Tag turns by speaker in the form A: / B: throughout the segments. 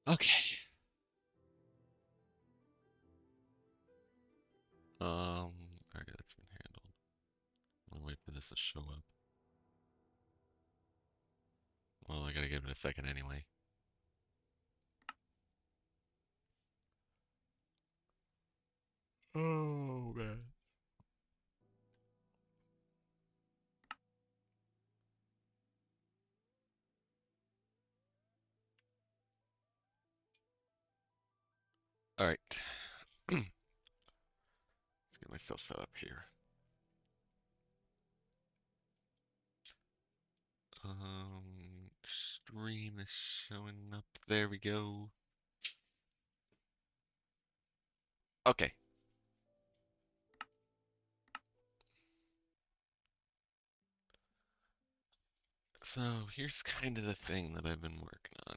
A: Okay. Alright, that's been handled. I'm gonna wait for this to show up. Well, I gotta give it a second anyway. Oh man. Alright. Let's get myself set up here. Stream is showing up. There we go. Okay. So here's kind of the thing that I've been working on,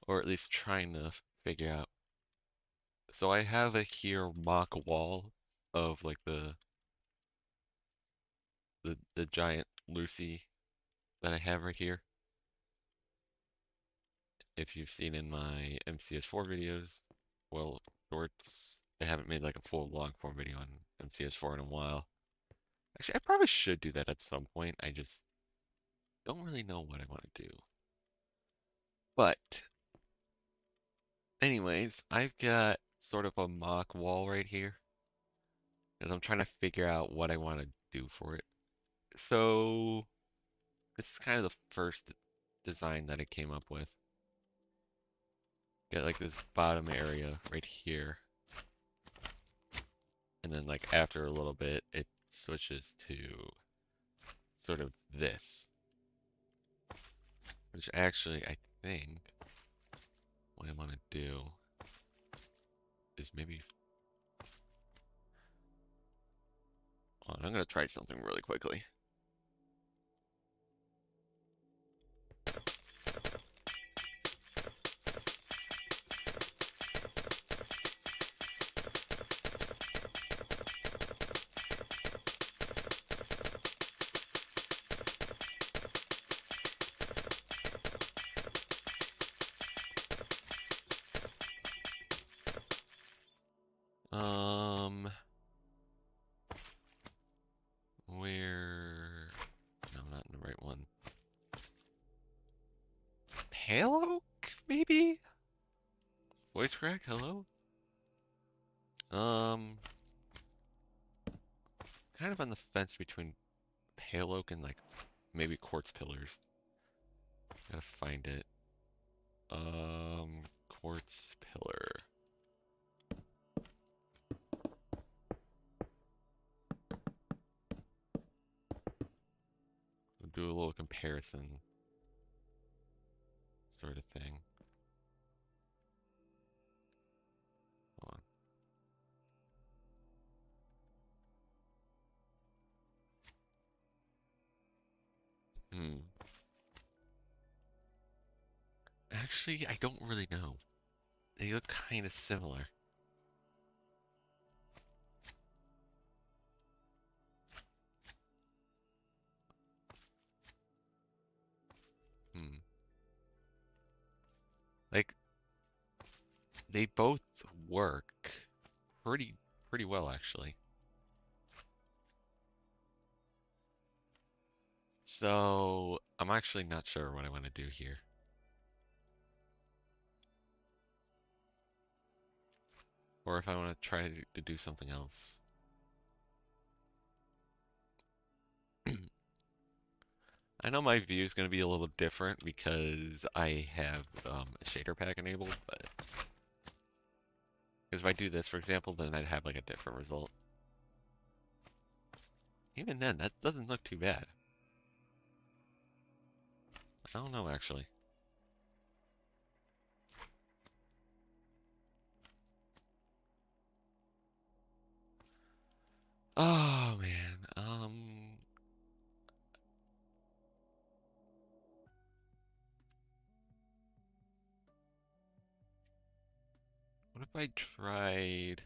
A: or at least trying to figure out. So I have a here mock wall of like the giant Lucy that I have right here. If you've seen in my MCS4 videos, well, shorts, I haven't made like a full long form video on MCS4 in a while. Actually, I probably should do that at some point. I just don't really know what I want to do. But anyways, I've got sort of a mock wall right here, as I'm trying to figure out what I want to do for it. So this is kind of the first design that I came up with. Get like this bottom area right here. And then like after a little bit, it switches to sort of this. Which actually, I think what I want to do is maybe... I'm going to try something really quickly. Where... No, not in the right one. Pale Oak, maybe? Voice crack, hello? Um, kind of on the fence between Pale Oak and like maybe Quartz Pillars. Gotta find it. Quartz Pillar. We'll do a little comparison sort of thing. Hold on. Actually, I don't really know. They look kind of similar. Hmm. Like, they both work pretty pretty well actually. So I'm actually not sure what I want to do here. Or if I want to try to do something else. I know my view is going to be a little different because I have a shader pack enabled, but because if I do this, for example, then I'd have like a different result. Even then, that doesn't look too bad. I don't know actually. Oh man. What if I tried?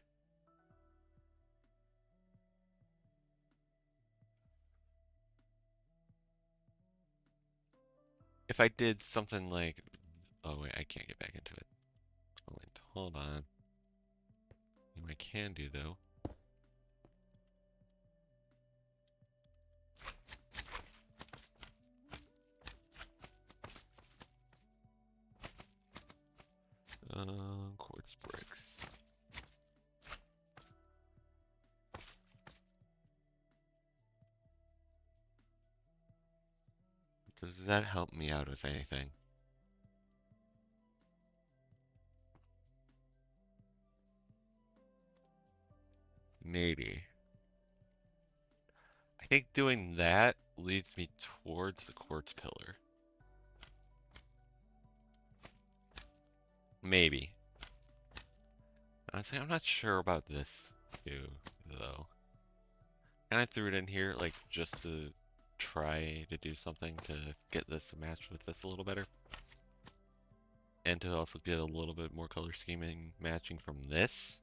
A: If I did something like Oh wait, I can't get back into it. Oh wait, hold on. What I can do though. Quartz bricks. Does that help me out with anything? Maybe. I think doing that leads me towards the quartz pillar. Maybe. Honestly, I'm not sure about this too, though. And I threw it in here, like, just to try to do something to get this to match with this a little better. And to also get a little bit more color scheming matching from this.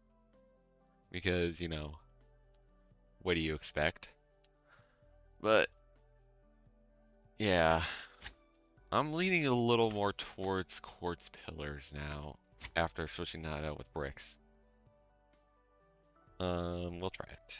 A: Because, you know, what do you expect? But, yeah. I'm leaning a little more towards quartz pillars now, after switching that out with bricks. We'll try it.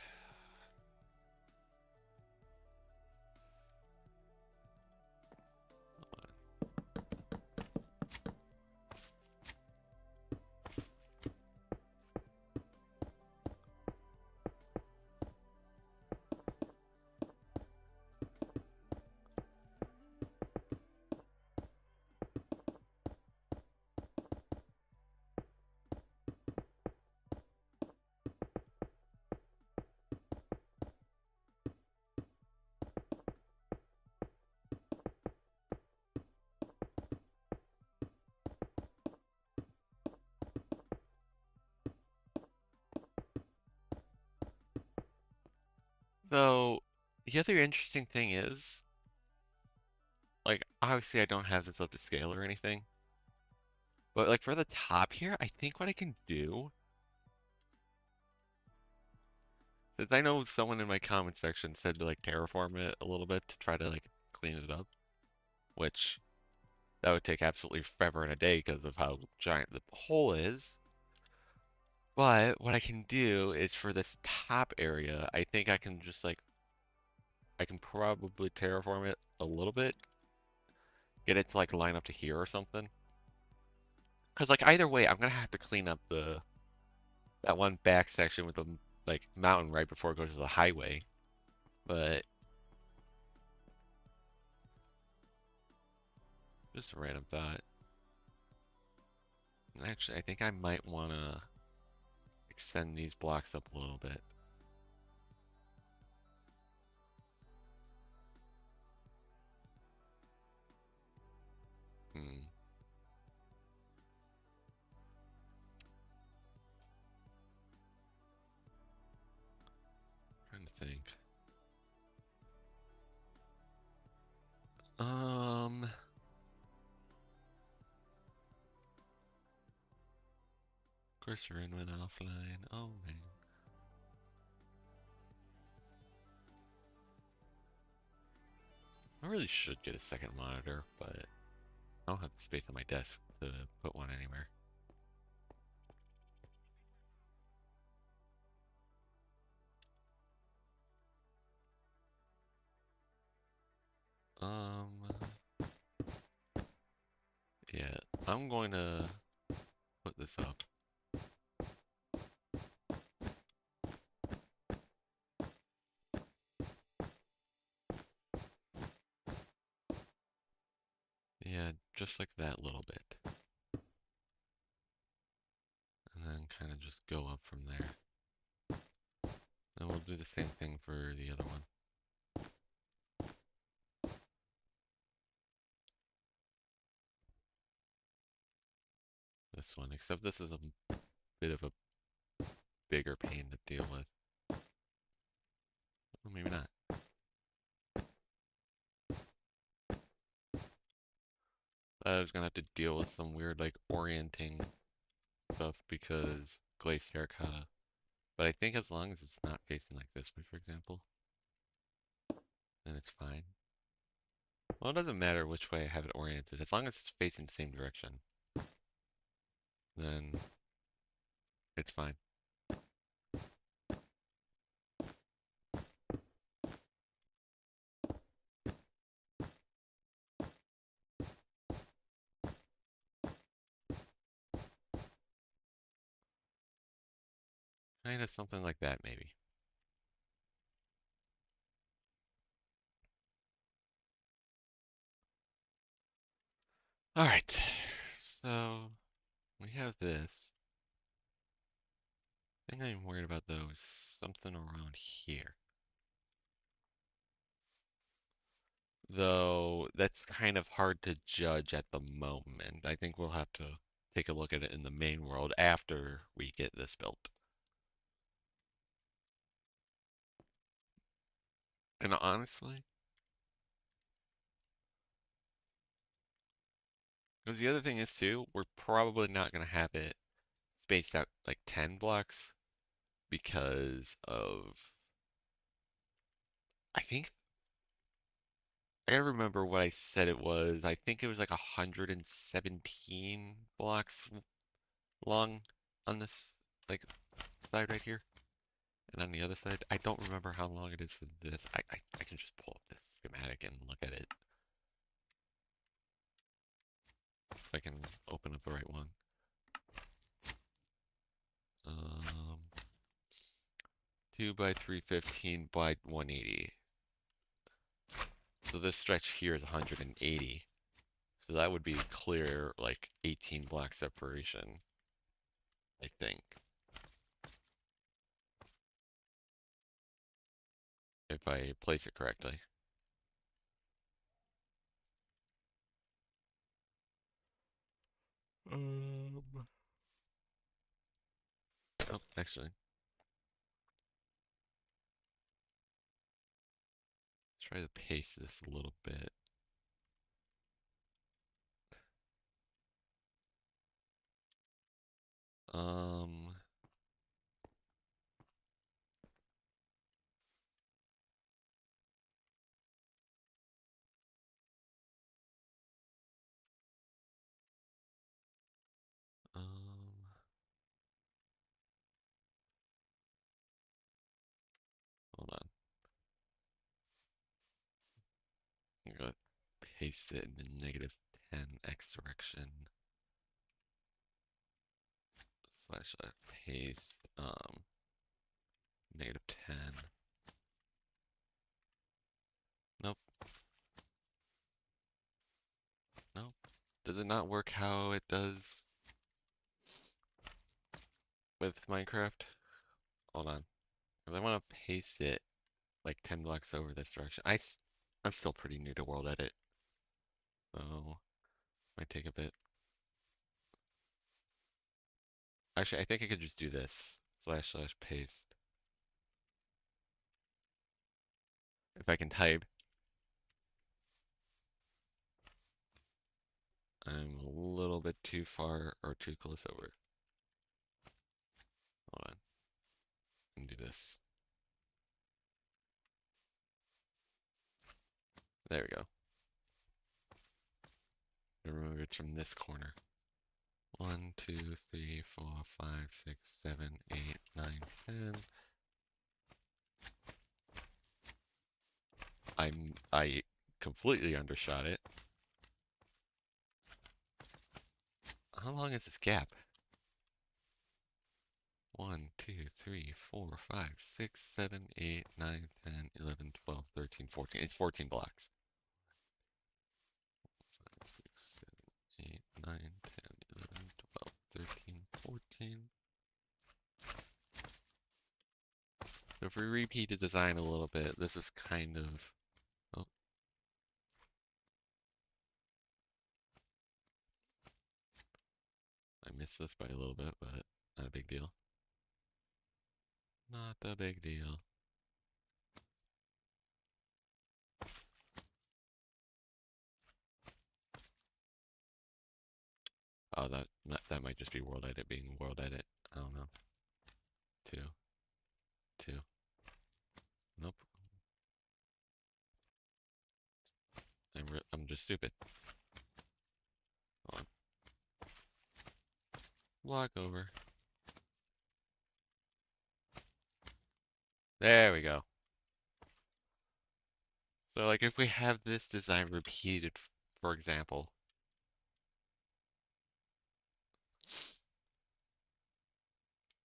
A: So, the other interesting thing is, like, obviously I don't have this up to scale or anything, but like for the top here, I think what I can do, since I know someone in my comment section said to like terraform it a little bit to try to like clean it up, which that would take absolutely forever and a day because of how giant the hole is. But what I can do is for this top area, I think I can just like, I can probably terraform it a little bit, get it to like line up to here or something. Because like either way, I'm gonna have to clean up that one back section with the like mountain right before it goes to the highway. But just a random thought. Actually, I think I might want to extend these blocks up a little bit. Hmm. Trying to think. Um. Of course, your went offline. Oh man. I really should get a second monitor, but I don't have the space on my desk to put one anywhere. Um. Yeah, I'm going to put this up. Yeah, just like that little bit. And then kind of just go up from there. And we'll do the same thing for the other one. This one, except this is a bit of a bigger pain to deal with. Well, maybe not. I was gonna have to deal with some weird like orienting stuff because glazed terracotta. But I think as long as it's not facing like this way, for example, then it's fine. Well, it doesn't matter which way I have it oriented, as long as it's facing the same direction. then it's fine. Kind of something like that, maybe. All right. So we have this. The thing I'm worried about though is something around here. Though that's kind of hard to judge at the moment. I think we'll have to take a look at it in the main world after we get this built. And honestly, because the other thing is too, we're probably not going to have it spaced out like 10 blocks because of, I think, I gotta remember what I said it was. I think it was like 117 blocks long on this like side right here. And on the other side, I don't remember how long it is for this. I can just pull up this schematic and look at it. If I can open up the right one. Um, 2 by 315 by 180. So this stretch here is 180. So that would be clear, like 18 block separation, I think, if I place it correctly. Um, oh, actually, let's try to paste this a little bit. Um, um, hold on. I'm gonna paste it in the negative 10 x direction. Slash paste, negative 10. Nope, nope. Does it not work how it does with Minecraft? Hold on. Because I want to paste it like 10 blocks over this direction. I'm still pretty new to World Edit, so might take a bit. Actually, I think I could just do this. Slash slash paste. If I can type, I'm a little bit too far or too close over. Hold on. And do this. There we go. And remember, it's from this corner. 1, 2, 3, 4, 5, 6, 7, 8, 9, 10. I completely undershot it. How long is this gap? 1, 2, 3, 4, 5, 6, 7, 8, 9, 10, 11, 12, 13, 14. It's 14 blocks. 5, 6, 7, 8, 9, 10, 11, 12, 13, 14. So if we repeat the design a little bit, this is kind of, oh, I missed this by a little bit, but not a big deal. Not a big deal. Oh, that might just be World Edit being World Edit. I don't know. 2, 2. Nope. I'm just stupid. Hold on. block over. There we go. So like if we have this design repeated, for example,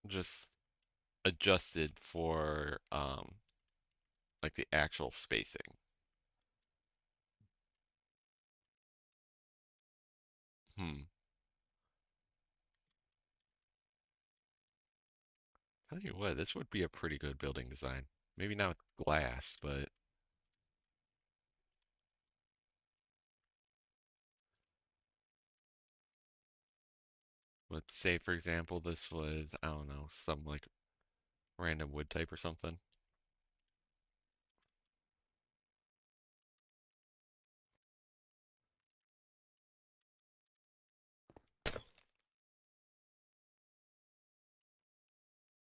A: just adjusted for like the actual spacing. Hmm. Tell you what, this would be a pretty good building design. Maybe not with glass, but let's say for example this was, I don't know, some like random wood type or something.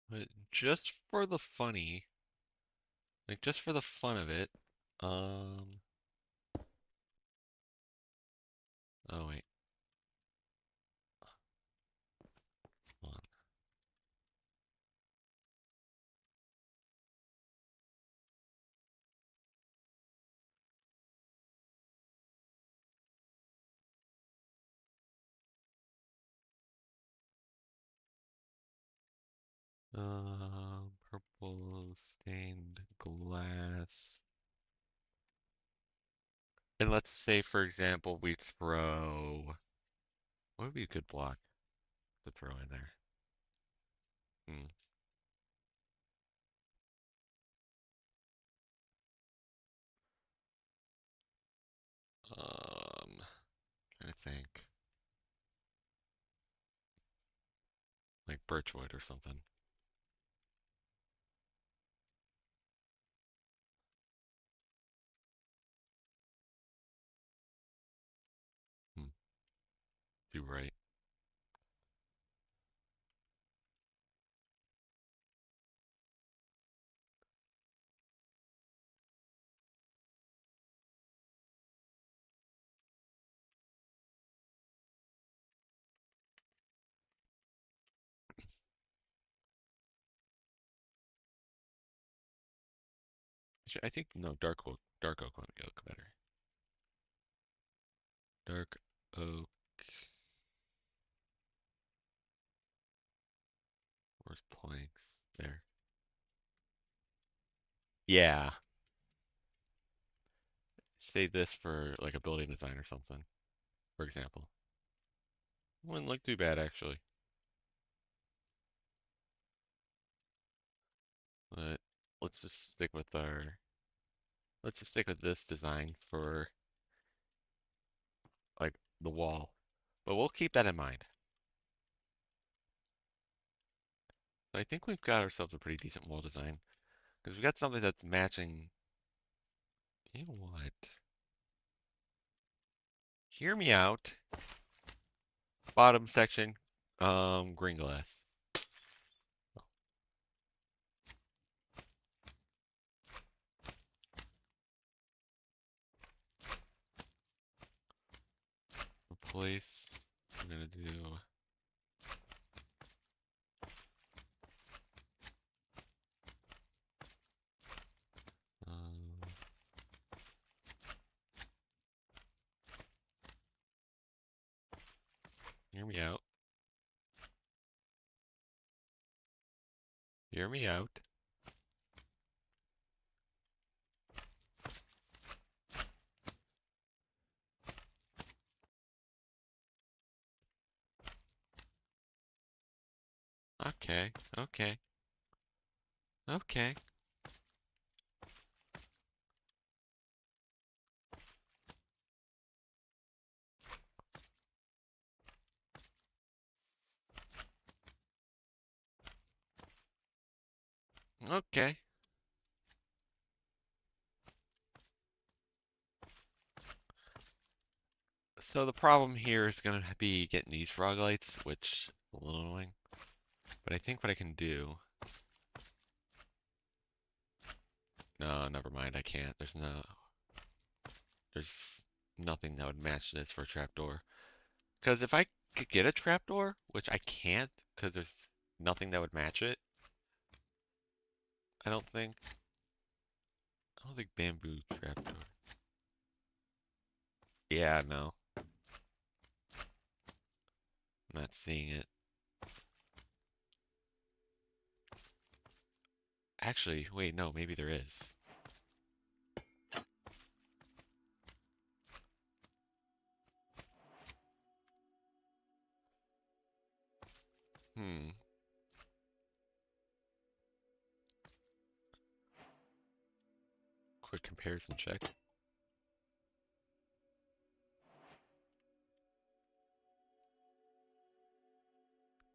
A: But just for the funny, like just for the fun of it, um, oh wait, hold on. Purple stained glass. And let's say, for example, we throw, what would be a good block to throw in there? Hmm. Trying to think, like birchwood or something. Hmm. Do right. Actually, I think no, dark oak would look better. Dark oak. Where's planks? There. Yeah. Say this for like a building design or something, for example. Wouldn't look too bad actually. But let's just stick with our let's just stick with this design for like the wall. But we'll keep that in mind. So I think we've got ourselves a pretty decent wall design because we got something that's matching. You know what? Hear me out. Bottom section, green glass. Replace. I'm gonna do. Um, hear me out. Hear me out. Okay. Okay. Okay. Okay. So the problem here is gonna be getting these frog lights, which is a little annoying. But I think what I can do. No, never mind. I can't. There's nothing that would match this for a trapdoor. Because if I could get a trapdoor, which I can't, because there's nothing that would match it, I don't think. I don't think bamboo trapdoor. Yeah, no. I'm not seeing it. Actually, wait, no, maybe there is. Hmm. Quick comparison check.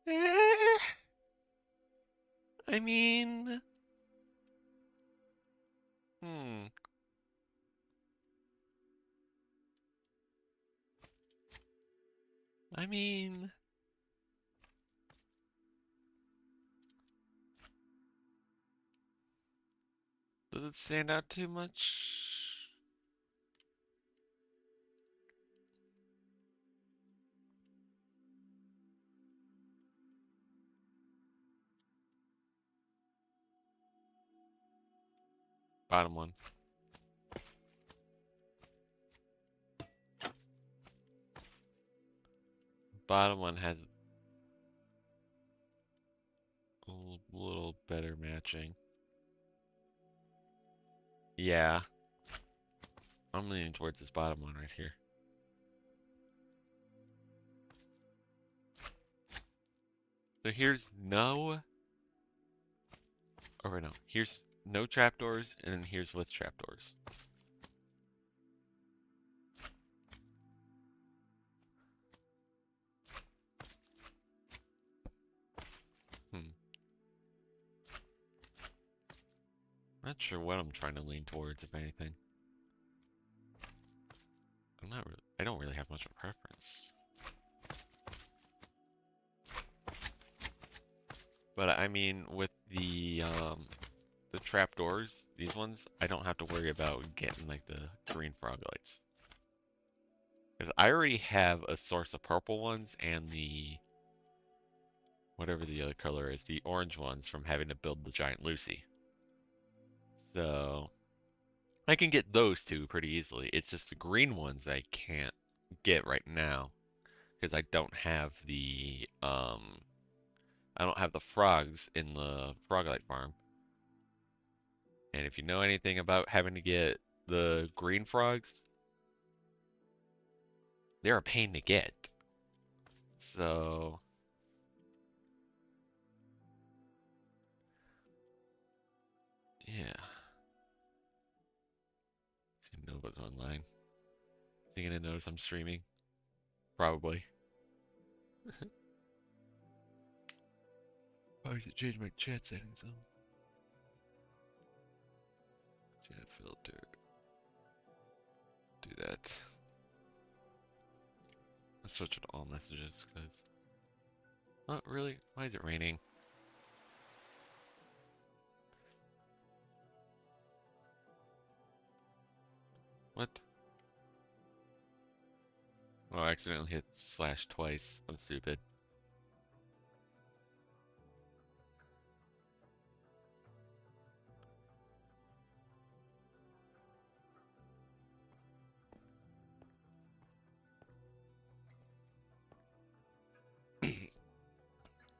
A: Eh, I mean, hmm. I mean, does it stand out too much? Bottom one. Bottom one has a little better matching. Yeah, I'm leaning towards this bottom one right here. So here's no, or no, here's no trapdoors, and then here's with trapdoors. Hmm. Not sure what I'm trying to lean towards, if anything. I don't really have much of a preference. But I mean, with the trapdoors, these ones, I don't have to worry about getting like the green frog lights. Because I already have a source of purple ones and the, whatever the other color is, the orange ones from having to build the giant Lucy. So I can get those two pretty easily. It's just the green ones I can't get right now because I don't have the frogs in the Froglight farm. And if you know anything about having to get the green frogs, they're a pain to get. So, yeah. See if Nova's online. Is he gonna notice I'm streaming? Probably. Probably should change my chat settings though. Chat filter. Do that. Let's switch it to all messages because. Oh, really? Why is it raining? What? Oh, I accidentally hit slash twice. I'm stupid.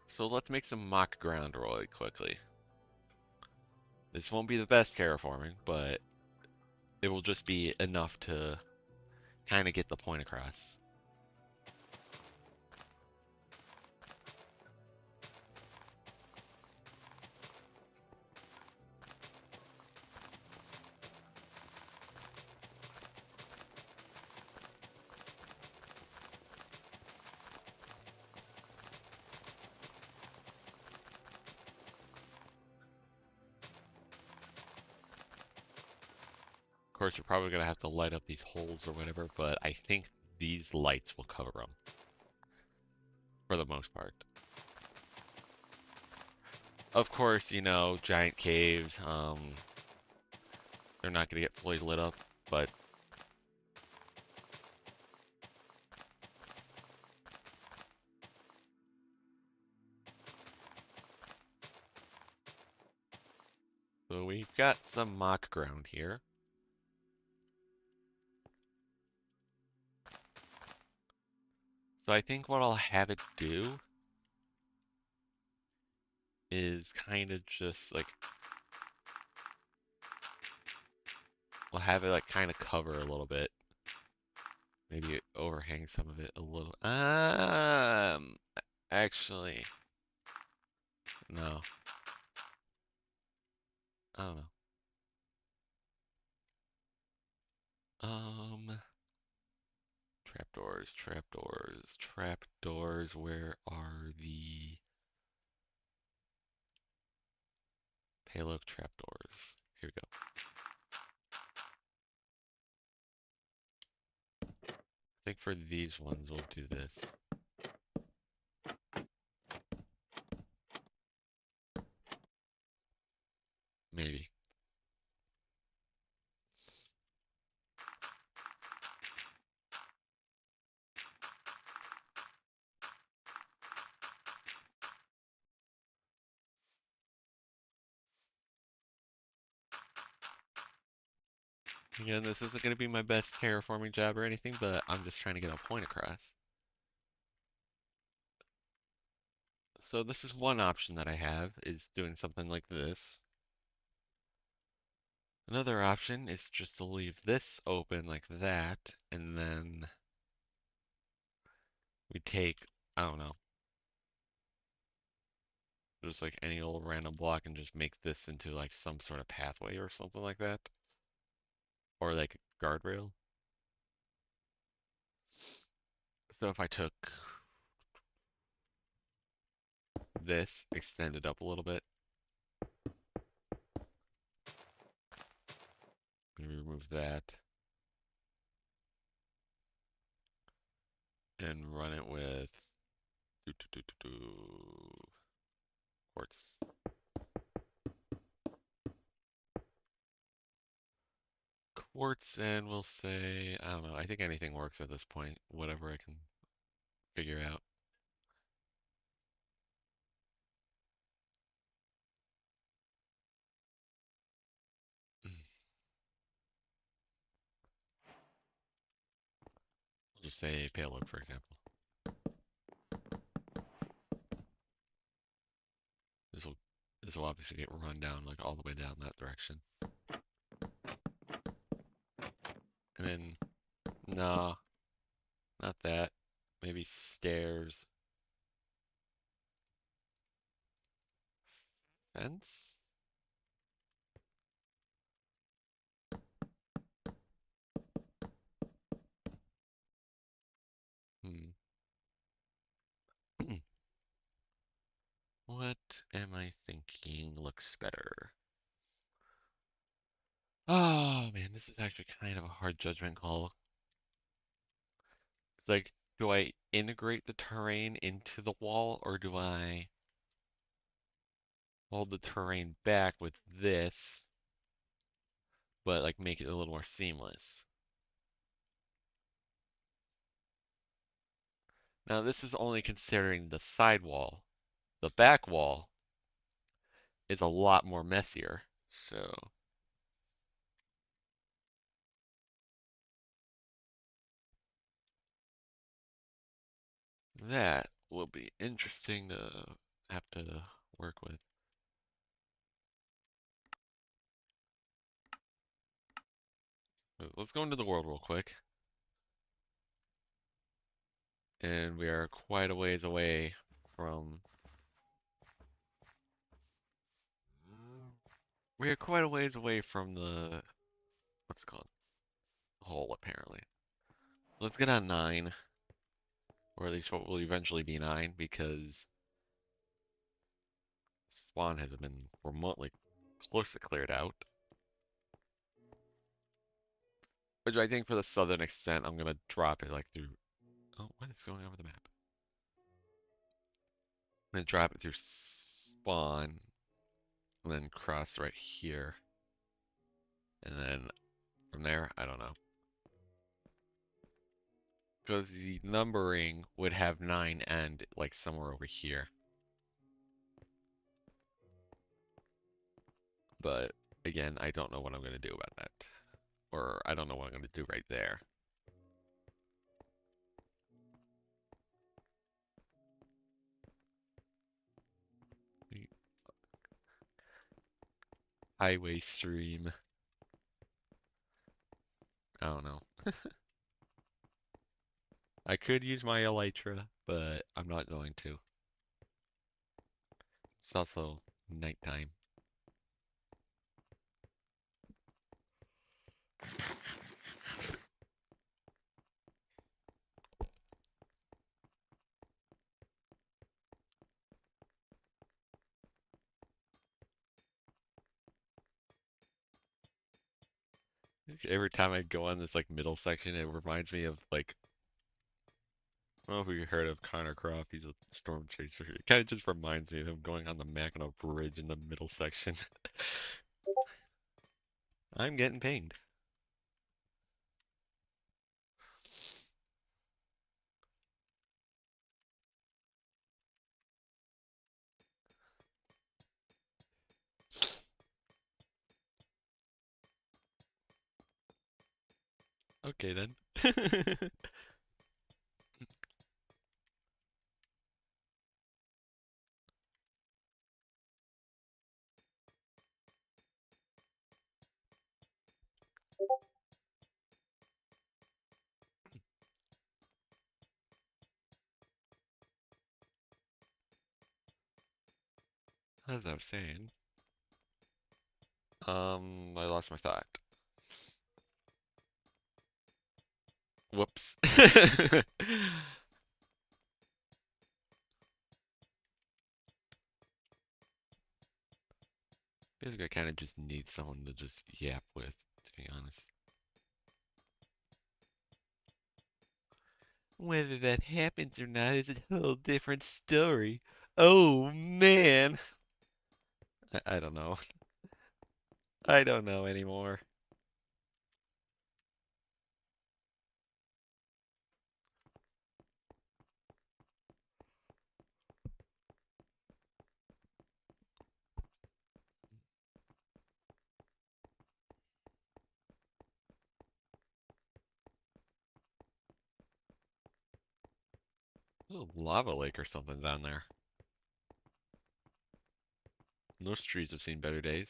A: So let's make some mock ground really quickly. This won't be the best terraforming, but it will just be enough to kind of get the point across. Of course, you're probably going to have to light up these holes or whatever, but I think these lights will cover them for the most part. Of course, you know, giant caves, they're not going to get fully lit up, but So we've got some mock ground here. So I think what I'll have it do is kind of just like, we'll have it like kind of cover a little bit. Maybe overhang some of it a little. Actually, no. I don't know. Trapdoors, trapdoors, trapdoors. Where are the payload trapdoors? Here we go. I think for these ones, we'll do this. Maybe. Again, this isn't going to be my best terraforming job or anything, but I'm just trying to get a point across. So this is one option that I have, is doing something like this. Another option is just to leave this open like that, and then we take, I don't know, just like any old random block and just make this into like some sort of pathway or something like that. Or like a guardrail. So if I took this, extend it up a little bit, and remove that, and run it with quartz. Quartz, and we'll say, I don't know, I think anything works at this point, whatever I can figure out. We'll just say payload, for example. This will this will obviously get run down like all the way down that direction. And then, nah, not that. Maybe stairs. Fence? Hmm. What am I thinking looks better? Oh man, this is actually kind of a hard judgment call. It's like, do I integrate the terrain into the wall or do I hold the terrain back with this, but like make it a little more seamless? Now this is only considering the side wall. The back wall is a lot more messier. So that will be interesting to have to work with. Let's go into the world real quick. And we are quite a ways away from... We are quite a ways away from the... What's it called? Hole, apparently. Let's get on 9. Or at least what will eventually be 9, because spawn has been remotely close to cleared out. Which I think for the southern extent, I'm going to drop it like through... Oh, what is going on with the map? I'm going to drop it through spawn, and then cross right here. And then from there, I don't know. Because the numbering would have 9 end like somewhere over here. But again, I don't know what I'm gonna do about that, or I don't know what I'm gonna do right there. Highway stream. I don't know. I could use my elytra, but I'm not going to. It's also nighttime. Every time I go on this like middle section, it reminds me of like I don't know if you heard of Connor Croft. He's a storm chaser. It kind of just reminds me of him going on the Mackinac Bridge in the middle section. I'm getting pinged. Okay then. As I was saying, I lost my thought. Whoops. Feels like I kind of just need someone to just yap with, to be honest. Whether that happens or not is a whole different story. Oh man. I don't know. I don't know anymore. A lava lake or something down there. Those trees have seen better days.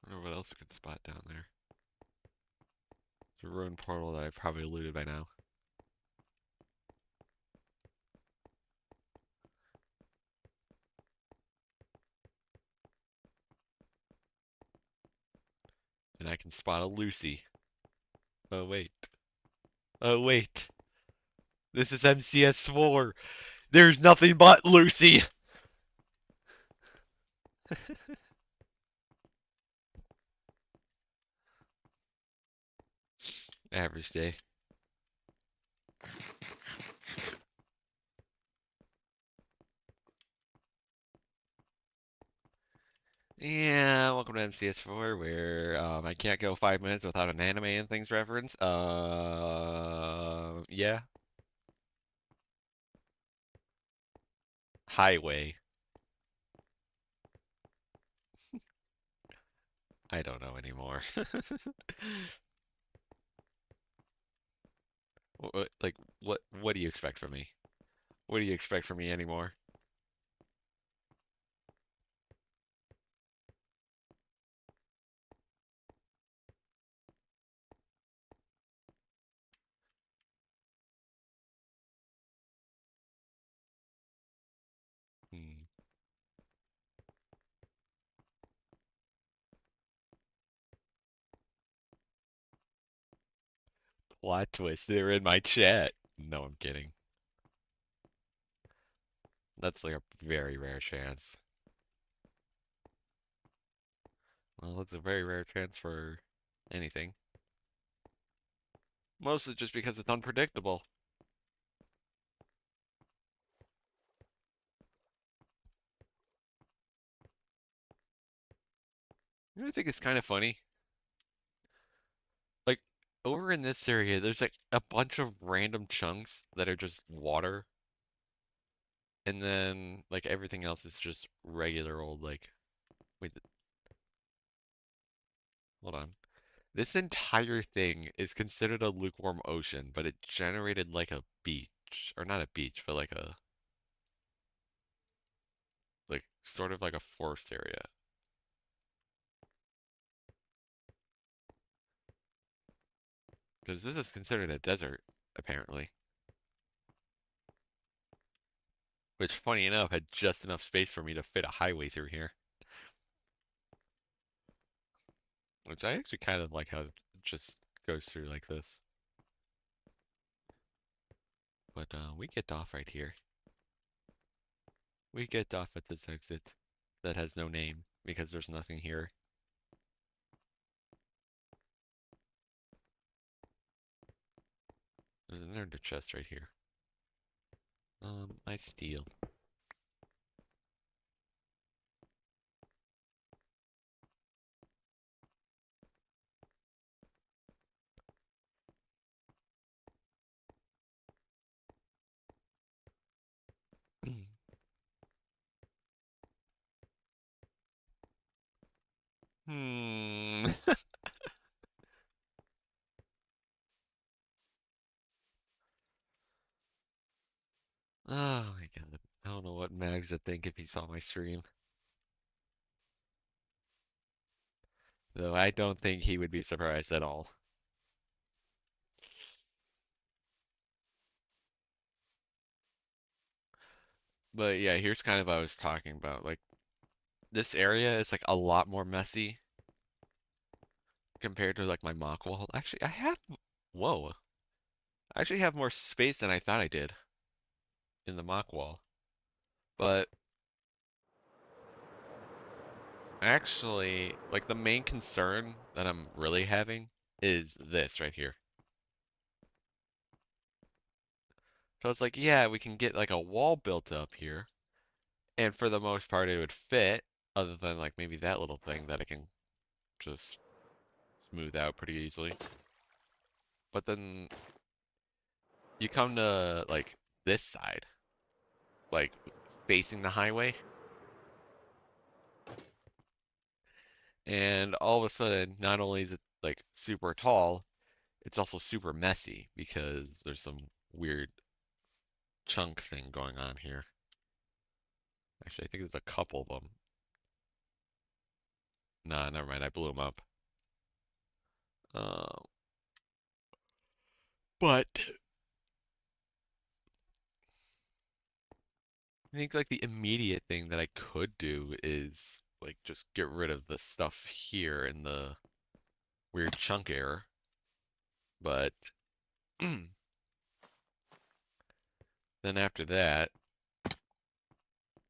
A: I wonder what else I could spot down there. It's a ruined portal that I've probably looted by now. And I can spot a Lucy. Oh wait. Oh wait. This is MCS4. There's nothing but Lucy. Average day. Yeah, welcome to MCS4, where I can't go 5 minutes without an anime and things reference. Yeah. Highway. I don't know anymore. Like, what do you expect from me? What do you expect from me anymore? Hmm. Plot twist, they're in my chat. No, I'm kidding. That's like a very rare chance. Well, it's a very rare chance for anything. Mostly just because it's unpredictable. You know, I think it's kind of funny. Like, over in this area, there's like a bunch of random chunks that are just water. And then like everything else is just regular old like wait, hold on. This entire thing is considered a lukewarm ocean, but it generated like a beach, or not a beach, but like sort of like a forest area. Because this is considered a desert, apparently. Which, funny enough, had just enough space for me to fit a highway through here. Which I actually kind of like how it just goes through like this. But we get off right here. We get off at this exit that has no name because there's nothing here. There's another chest right here. I steal. Hmm. Oh my god. I don't know what Mags would think if he saw my stream. Though I don't think he would be surprised at all. But yeah, here's kind of what I was talking about. Like this area is like a lot more messy compared to like my mock wall. Actually, whoa. I actually have more space than I thought I did in the mock wall. But actually, like the main concern that I'm really having is this right here. So it's like, yeah, we can get like a wall built up here, and for the most part it would fit, other than like maybe that little thing that I can just smooth out pretty easily. But then you come to like this side, like facing the highway, and all of a sudden, not only is it like super tall, it's also super messy because there's some weird chunk thing going on here. Actually, I think there's a couple of them. Nah, never mind. I blew them up. Uh, but I think like the immediate thing that I could do is like just get rid of the stuff here in the weird chunk error. But then after that,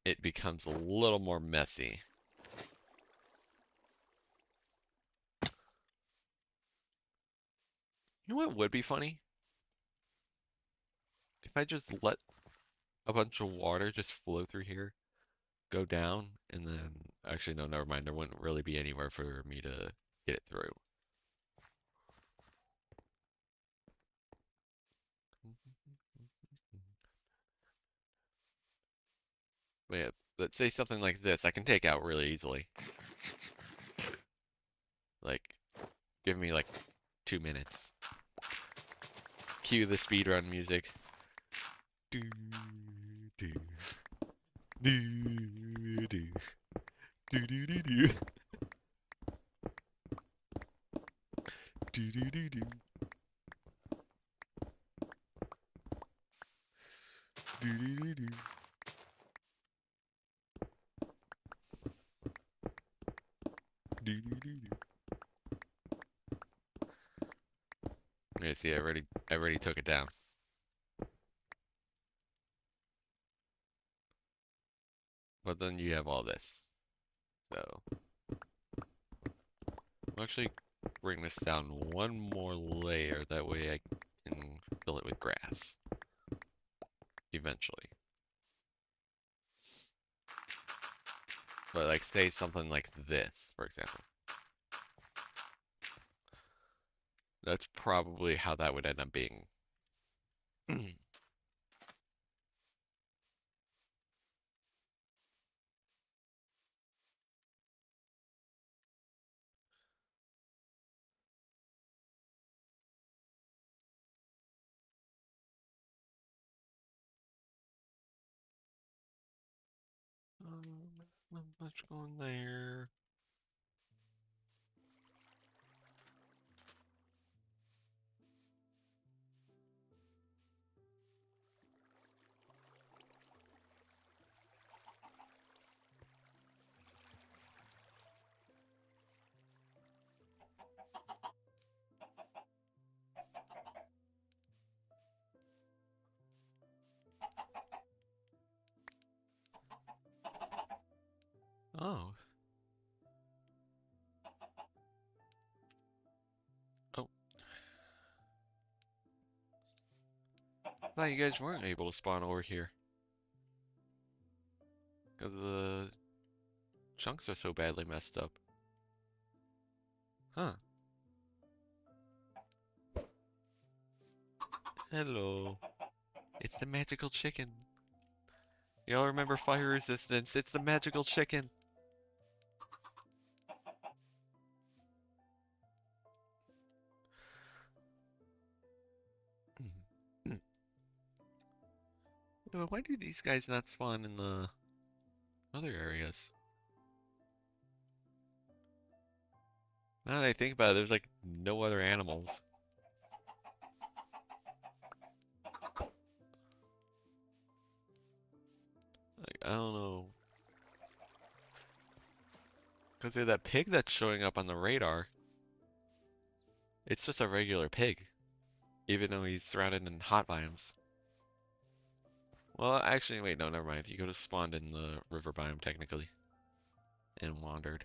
A: it becomes a little more messy. You know what would be funny? If I just let a bunch of water just flow through here, go down, and then actually no, never mind. There wouldn't really be anywhere for me to get it through. But yeah, let's say something like this, I can take out really easily. Like, give me like 2 minutes. Cue the speedrun music. Do, do, do, do, do, do, do, do, do, do, do, do, do, do, do, do, do, do, do. Yeah, see, I already took it down. But then you have all this. So, I'll actually bring this down one more layer. That way I can fill it with grass. Eventually. But like, say something like this, for example. That's probably how that would end up being. Not much going there. Oh. Oh. I thought you guys weren't able to spawn over here. Because the chunks are so badly messed up. Huh. Hello. It's the magical chicken. Y'all remember fire resistance? It's the magical chicken. Why do these guys not spawn in the other areas? Now that I think about it, there's like no other animals. Like, I don't know. Because there's that pig that's showing up on the radar. It's just a regular pig, even though he's surrounded in hot biomes. Well, actually, wait, no, never mind. He could have spawned in the river biome, technically, and wandered.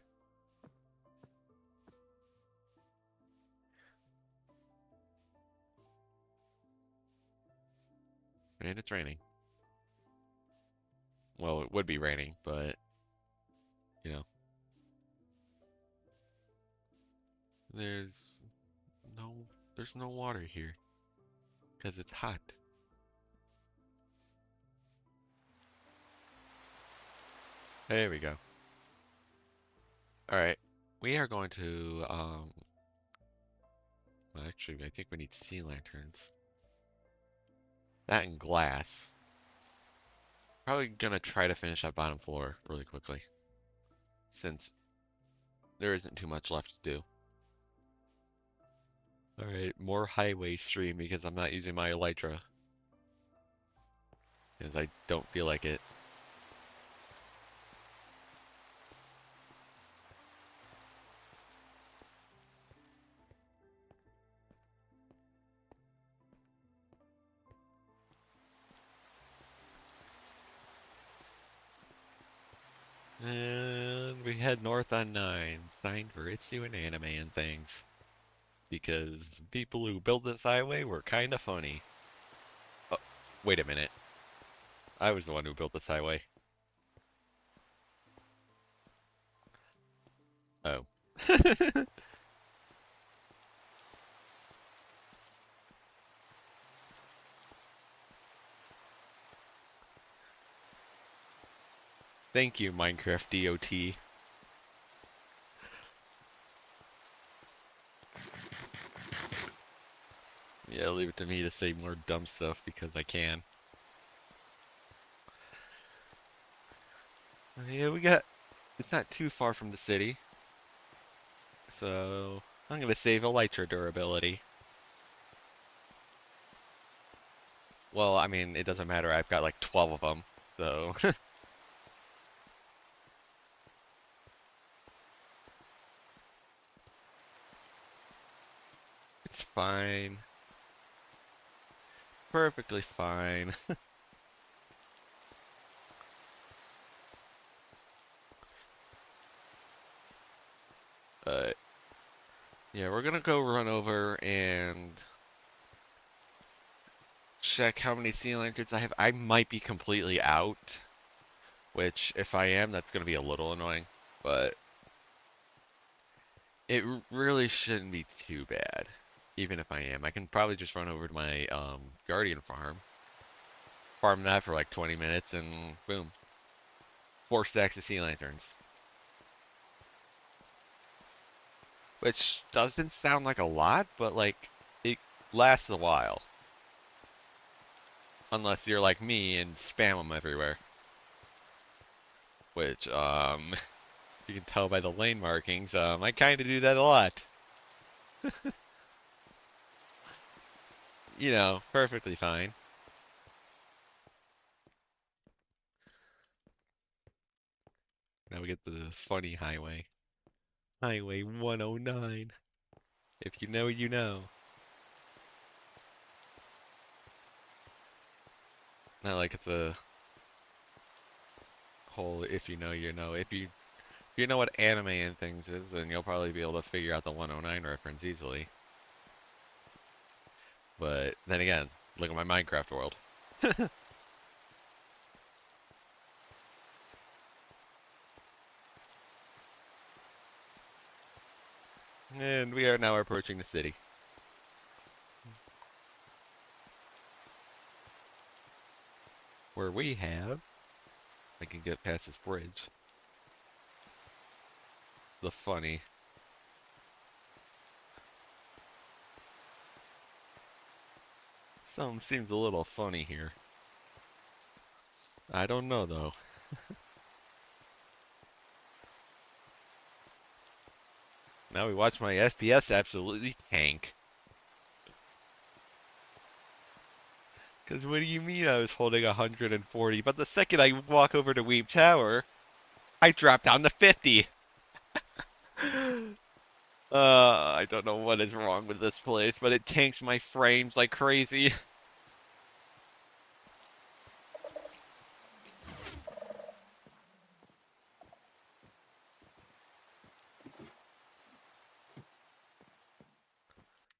A: And it's raining. Well, it would be raining, but, you know. There's no, there's no water here. Because it's hot. There we go. Alright. We are going to, well, actually, I think we need sea lanterns. That and glass. Probably gonna try to finish that bottom floor really quickly. Since there isn't too much left to do. Alright, more highway stream because I'm not using my elytra. Because I don't feel like it. And we head north on 9, signed for Itsu and anime and things. Because people who built this highway were kinda funny. Oh, wait a minute. I was the one who built this highway. Oh. Thank you, Minecraft DOT. Yeah, leave it to me to say more dumb stuff because I can. Yeah, it's not too far from the city. So, I'm gonna save elytra durability. Well, I mean, it doesn't matter. I've got like 12 of them, so. It's fine. It's perfectly fine. But, yeah, we're gonna go run over and check how many sea lanterns I have. I might be completely out, which, if I am, that's gonna be a little annoying, but it really shouldn't be too bad. Even if I am, I can probably just run over to my Guardian farm that for like 20 minutes, and boom, 4 stacks of sea lanterns. Which doesn't sound like a lot, but like it lasts a while. Unless you're like me and spam them everywhere. which, you can tell by the lane markings, I kind of do that a lot. You know, perfectly fine. Now we get the funny highway. Highway 109. If you know, you know. Not like it's a whole if you know, you know. If you know what anime and things is, then you'll probably be able to figure out the 109 reference easily. But then again, look at my Minecraft world. And we are now approaching the city. Where we have, I can get past this bridge. The funny. Something seems a little funny here. I don't know though. Now we watch my FPS absolutely tank. Because what do you mean I was holding 140, but the second I walk over to Weep Tower, I drop down to 50. I don't know what is wrong with this place, but it tanks my frames like crazy.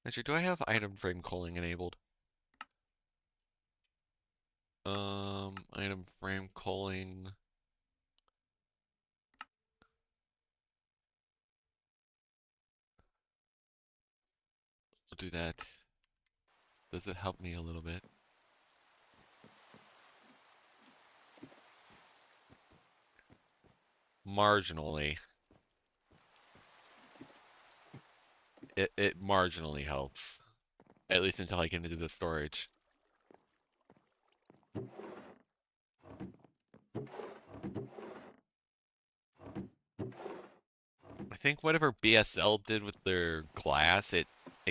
A: Actually, do I have item frame culling enabled? Item frame culling. I'll do that. Does it help me a little bit? Marginally. It marginally helps. At least until I get into the storage. I think whatever BSL did with their glass, it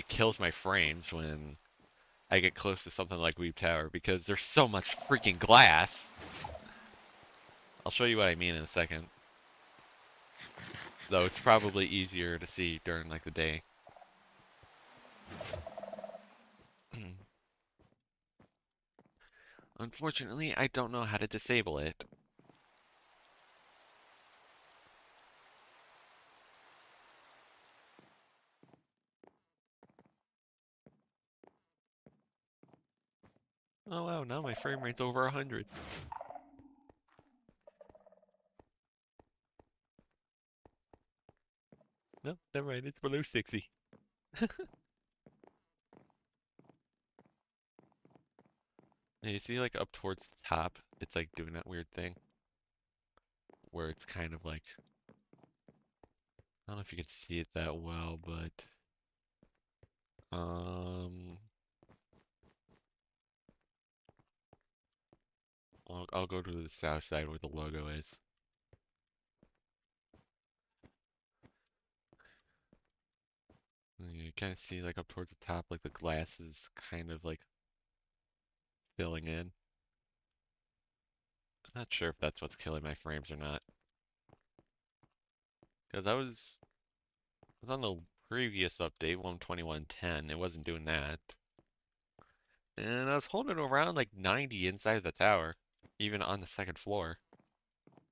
A: kills my frames when I get close to something like Weep Tower because there's so much freaking glass. I'll show you what I mean in a second. Though it's probably easier to see during like the day. Unfortunately, I don't know how to disable it. Oh wow, now my frame rate's over 100. No, never mind, it's below 60. And you see like up towards the top, it's like doing that weird thing where it's kind of like, I don't know if you can see it that well, but um I'll go to the south side where the logo is. And you kind of see like up towards the top, like the glass is kind of like filling in. I'm not sure if that's what's killing my frames or not. Because I was on the previous update, 121.10, it wasn't doing that. And I was holding around like 90 inside of the tower, even on the second floor.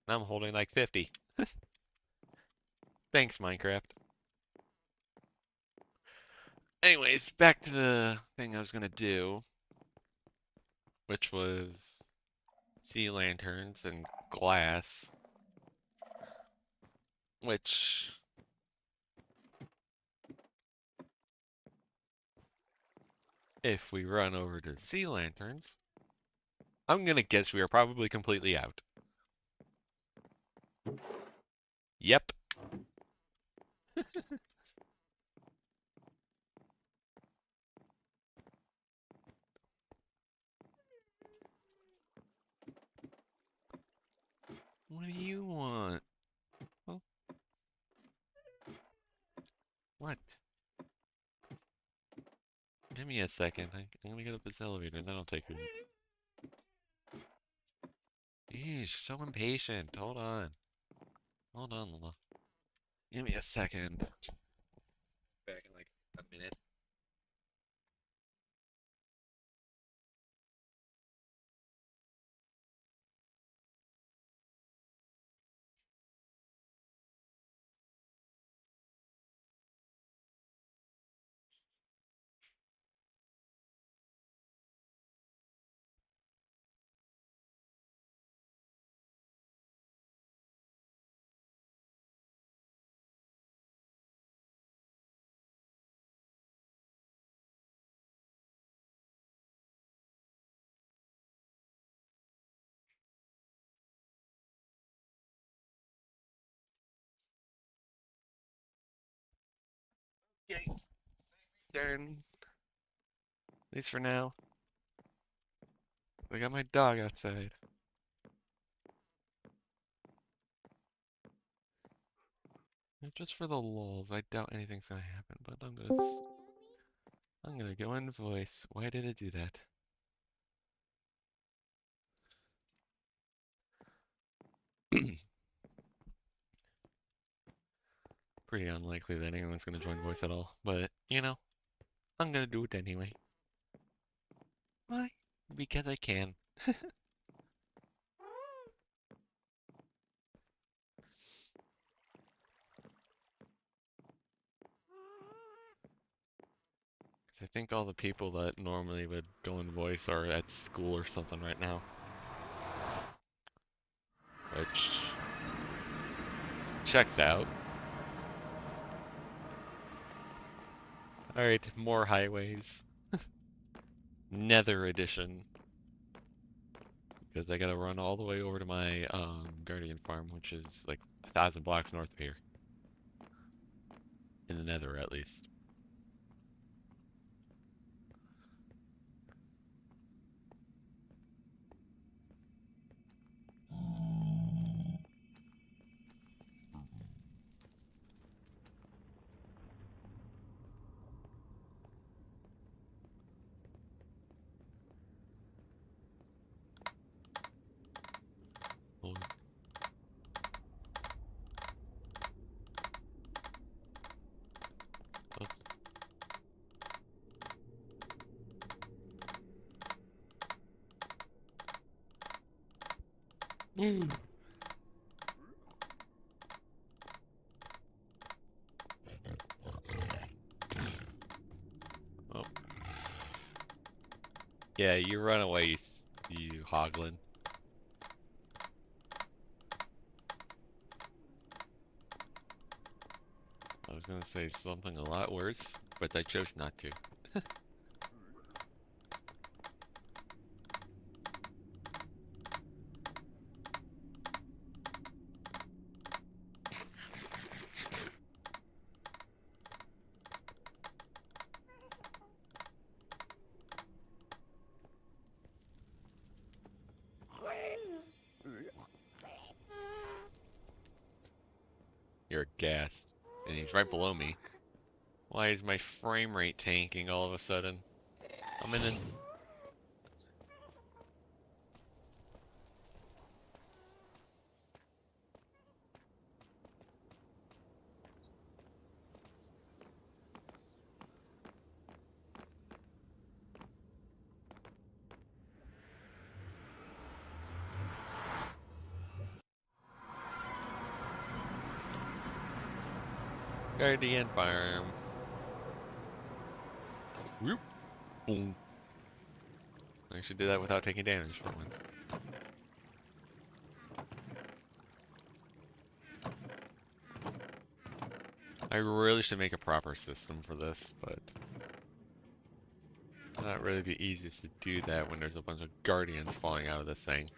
A: Now I'm holding like 50. Thanks, Minecraft. Anyways, back to the thing I was gonna do, which was sea lanterns and glass, which if we run over to sea lanterns, I'm gonna guess we are probably completely out. Yep. What do you want? Give me a second. I'm gonna get up this elevator and then I'll take you. Yeesh, so impatient. Hold on. Hold on, Lola. Give me a second. Back in like a minute. Okay. Darn. At least for now. I got my dog outside. Just for the lulz, I doubt anything's gonna happen, but I'm gonna go in voice. Why did it do that? Pretty unlikely that anyone's gonna join voice at all, but you know, I'm gonna do it anyway. Why? Because I can. 'Cause I think all the people that normally would go in voice are at school or something right now. Which checks out. Alright, more highways. Nether edition. Because I gotta run all the way over to my Guardian farm, which is like 1,000 blocks north of here. In the Nether, at least. Oh, oops. Mm. Oh. Yeah, you run away, you hoglin. I was gonna say something a lot worse, but I chose not to. You're gassed. And he's right below me. Why is my frame rate tanking all of a sudden? I'm in an... Guardian farm. Whoop. Boom. I should do that without taking damage for once. I really should make a proper system for this, but not really the easiest to do that when there's a bunch of guardians falling out of this thing.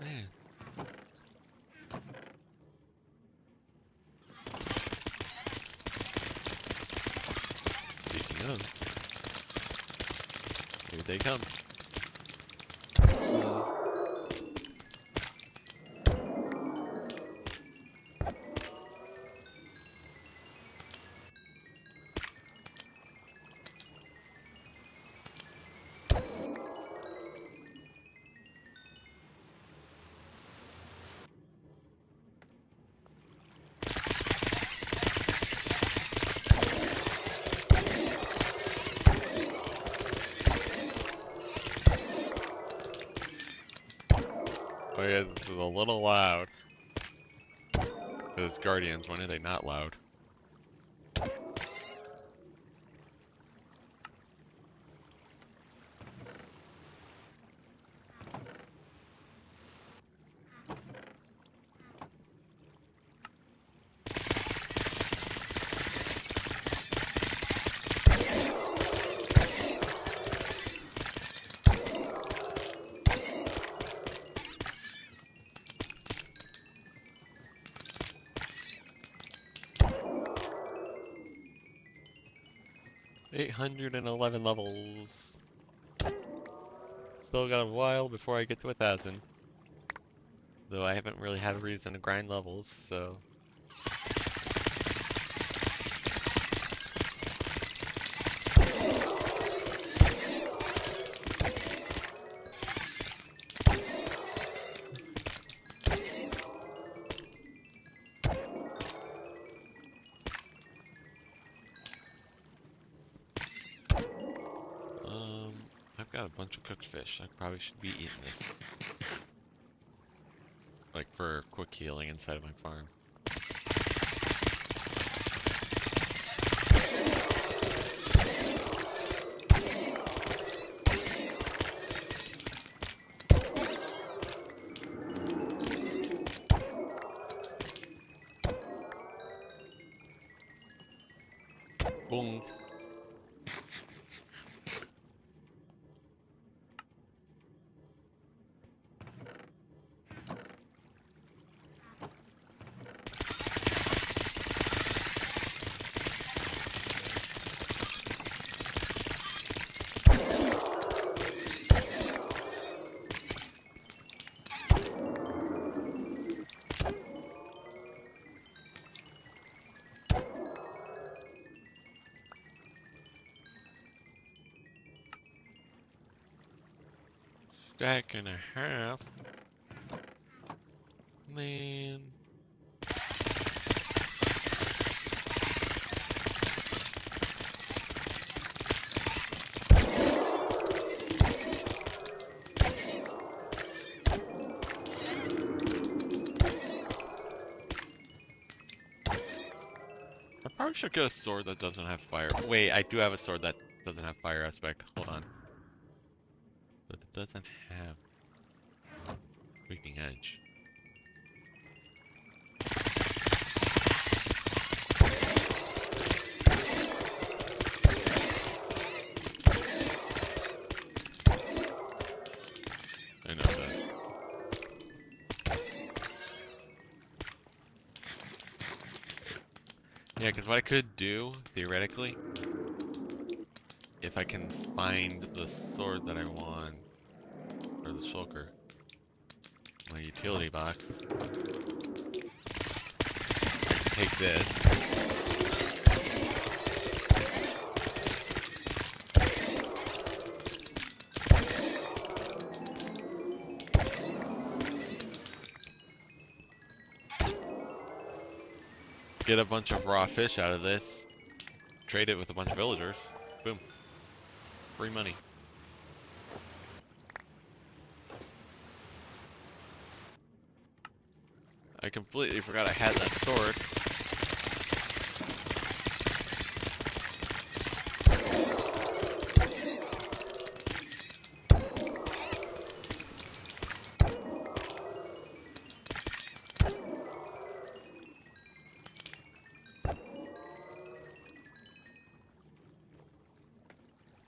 A: Man. Speaking of, here they come. yeah, this is a little loud. Because Guardians, when are they not loud? $811 levels. Still got a while before I get to 1,000. Though I haven't really had a reason to grind levels, so. I've got a bunch of cooked fish. I probably should be eating this. Like for quick healing inside of my farm. Boom. Stack and a half. Man. I probably should get a sword that doesn't have fire. Wait, I do have a sword that doesn't have fire aspect. Hold on. But it doesn't have creeping edge. I know that. Yeah, because what I could do, theoretically, if I can find the sword that I want, or the shulker, my utility box, I can take this. Get a bunch of raw fish out of this, trade it with a bunch of villagers, boom, free money. I completely forgot I had that sword.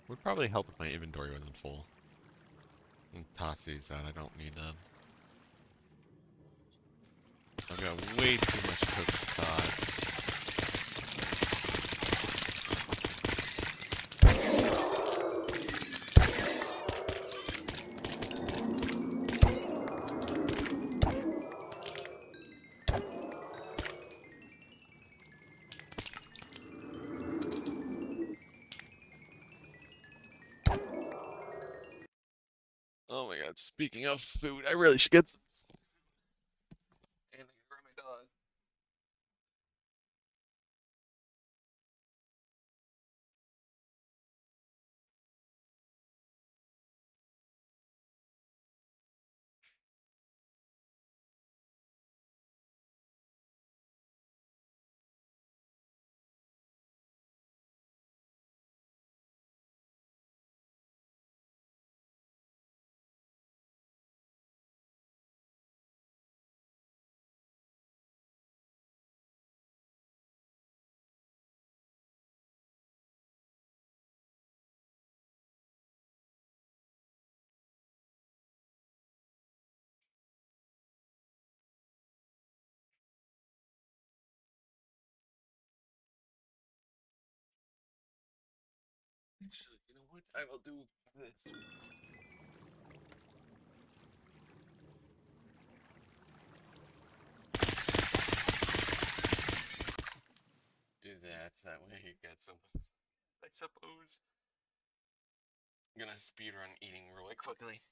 A: Would probably help if my inventory wasn't full. And toss these out, I don't need them. I've got way too much cooked cod. Oh my god, speaking of food, I really should get some. And I can grab my dog. Actually, you know what? I will do this. Do that. That way you get something. I suppose. I'm gonna speedrun eating really quickly.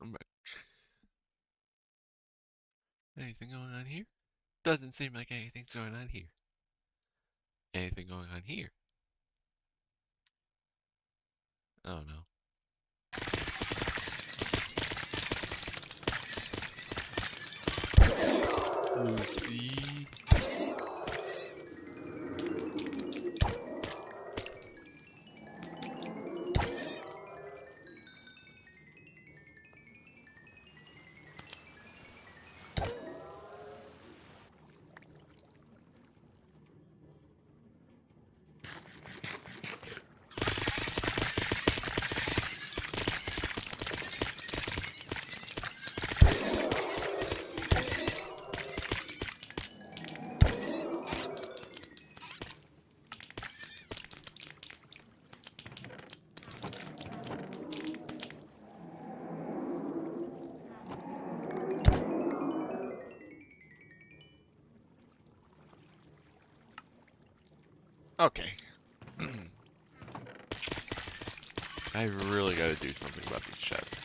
A: I'm back. Anything going on here? Doesn't seem like anything's going on here. Anything going on here? Oh no. Lucy. Okay. I really gotta do something about these chests.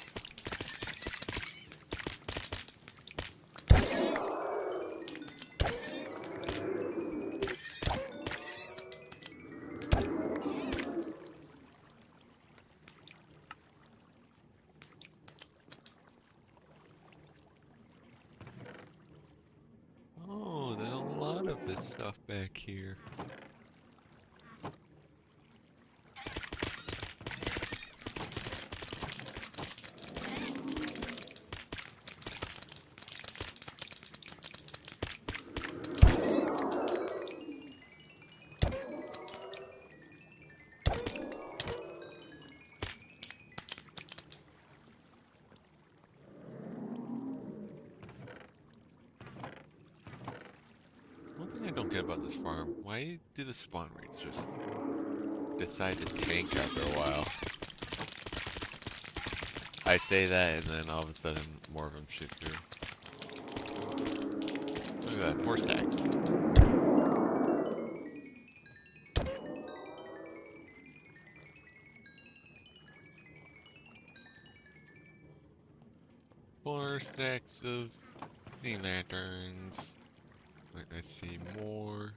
A: Oh, there's a lot of this stuff back here. One thing I don't get about this farm, why do the spawn rates just decide to tank after a while? I say that and then all of a sudden more of them shoot through. Look at that, 4 stacks. Four stacks of sea lanterns. I see more.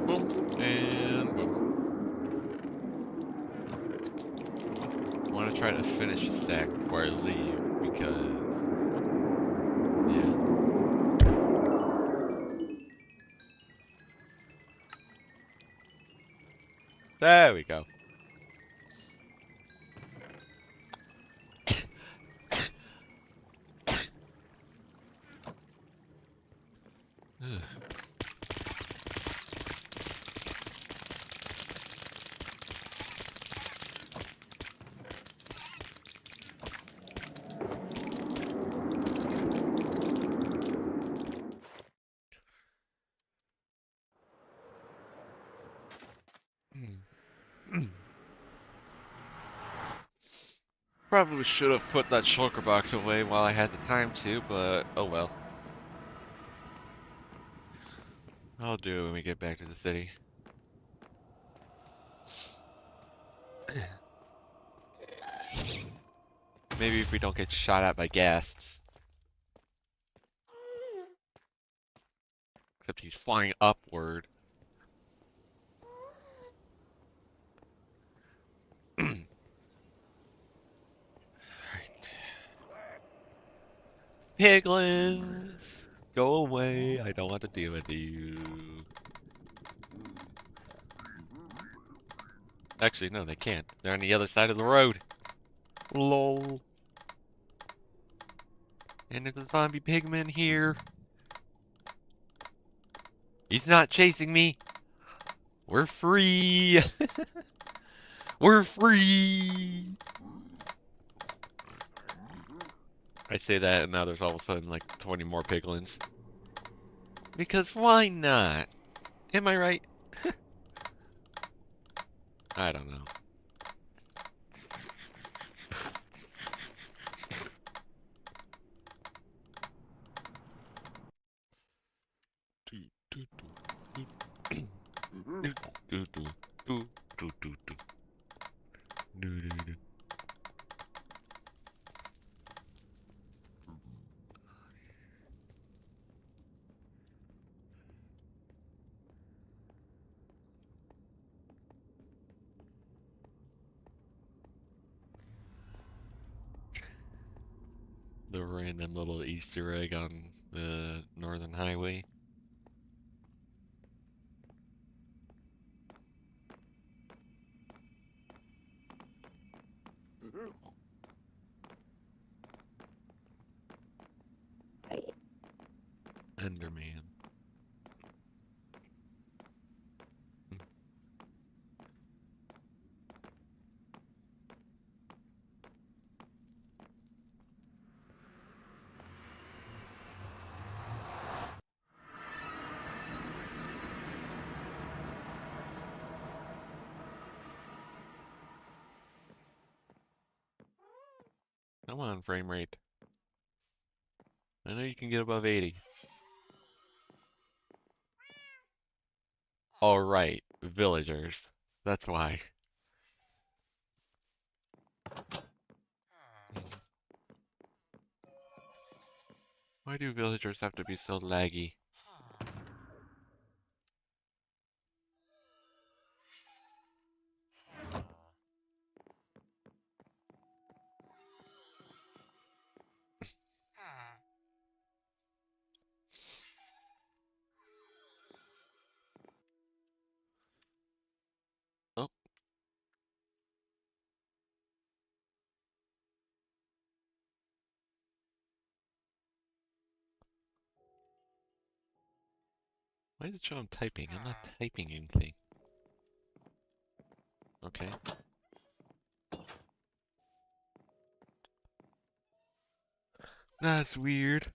A: Boom, and boom. I want to try to finish a stack before I leave because, yeah. There we go. Probably should have put that shulker box away while I had the time to, but oh well. I'll do it when we get back to the city. Maybe if we don't get shot at by ghasts. Except he's flying upward. Right. Piglins! Go away, I don't want to deal with you. Actually, no, they can't. They're on the other side of the road. Lol. And there's a zombie pigman here. He's not chasing me. We're free. We're free. I say that and now there's all of a sudden like 20 more piglins. Because why not? Am I right? I don't know. The random little Easter egg on the Northern Highway. Enderman. Come on, frame rate. I know you can get above 80. Alright, villagers. That's why. Why do villagers have to be so laggy? Oh, why does it show I'm typing? I'm not typing anything. Okay. That's weird.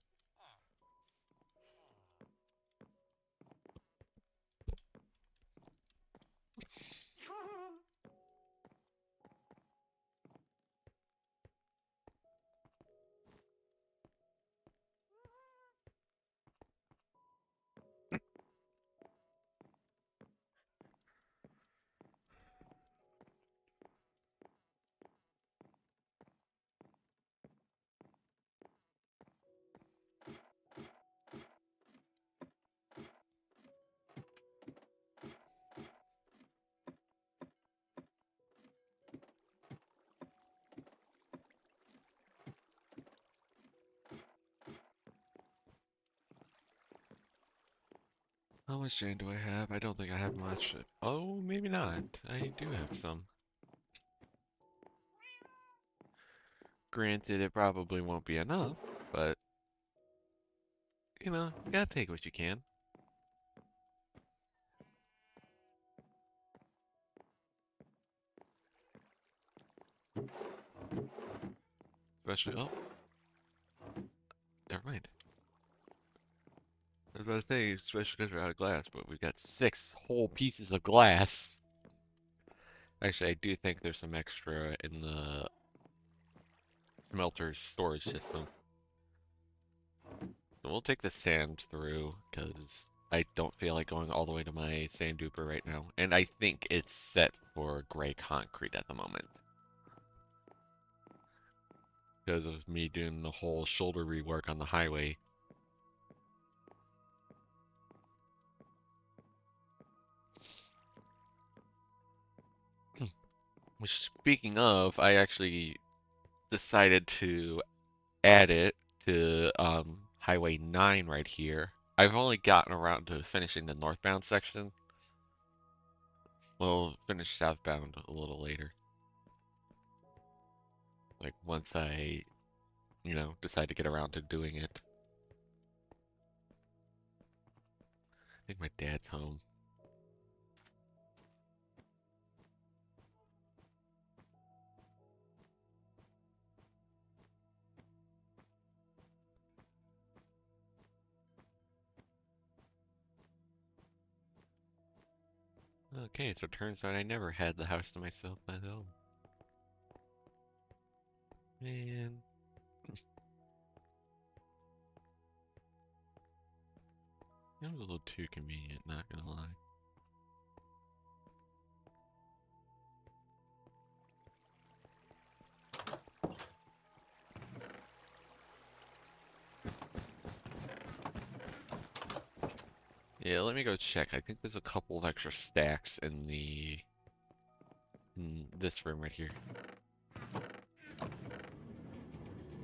A: How much sand do I have? I don't think I have much. Oh, maybe not. I do have some. Granted, it probably won't be enough, but, you know, you gotta take what you can. Especially, oh, never mind. I was about to say, especially because we're out of glass, but we've got 6 whole pieces of glass. Actually, I do think there's some extra in the smelter's storage system. So we'll take the sand through, because I don't feel like going all the way to my sand duper right now. And I think it's set for gray concrete at the moment. Because of me doing the whole shoulder rework on the highway. Which, speaking of, I actually decided to add it to Highway 9 right here. I've only gotten around to finishing the northbound section. We'll finish southbound a little later. Like once I, decide to get around to doing it. I think my dad's home. Okay, so it turns out I never had the house to myself at home. Man. It was a little too convenient, not gonna lie. Yeah, let me go check. I think there's a couple of extra stacks in this room right here.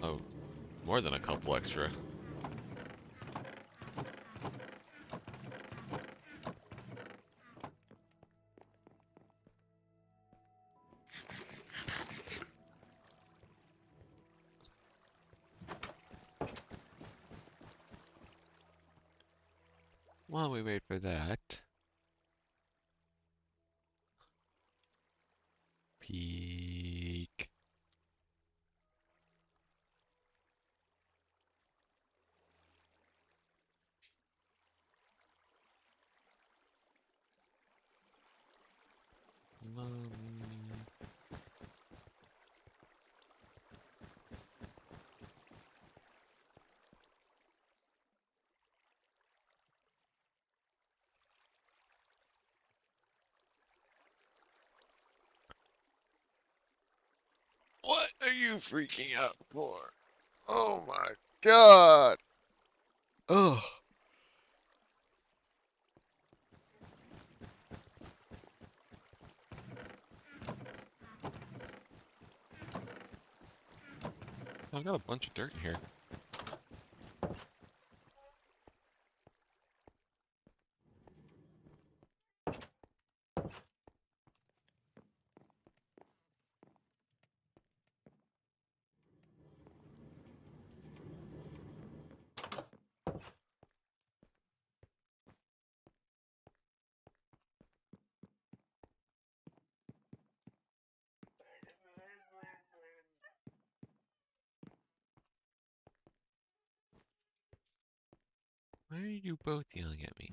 A: Oh, More than a couple extra. While we wait for that, peek. Mommy. What are you freaking out for? Oh my god! Oh, I've got a bunch of dirt in here. Why are you both yelling at me?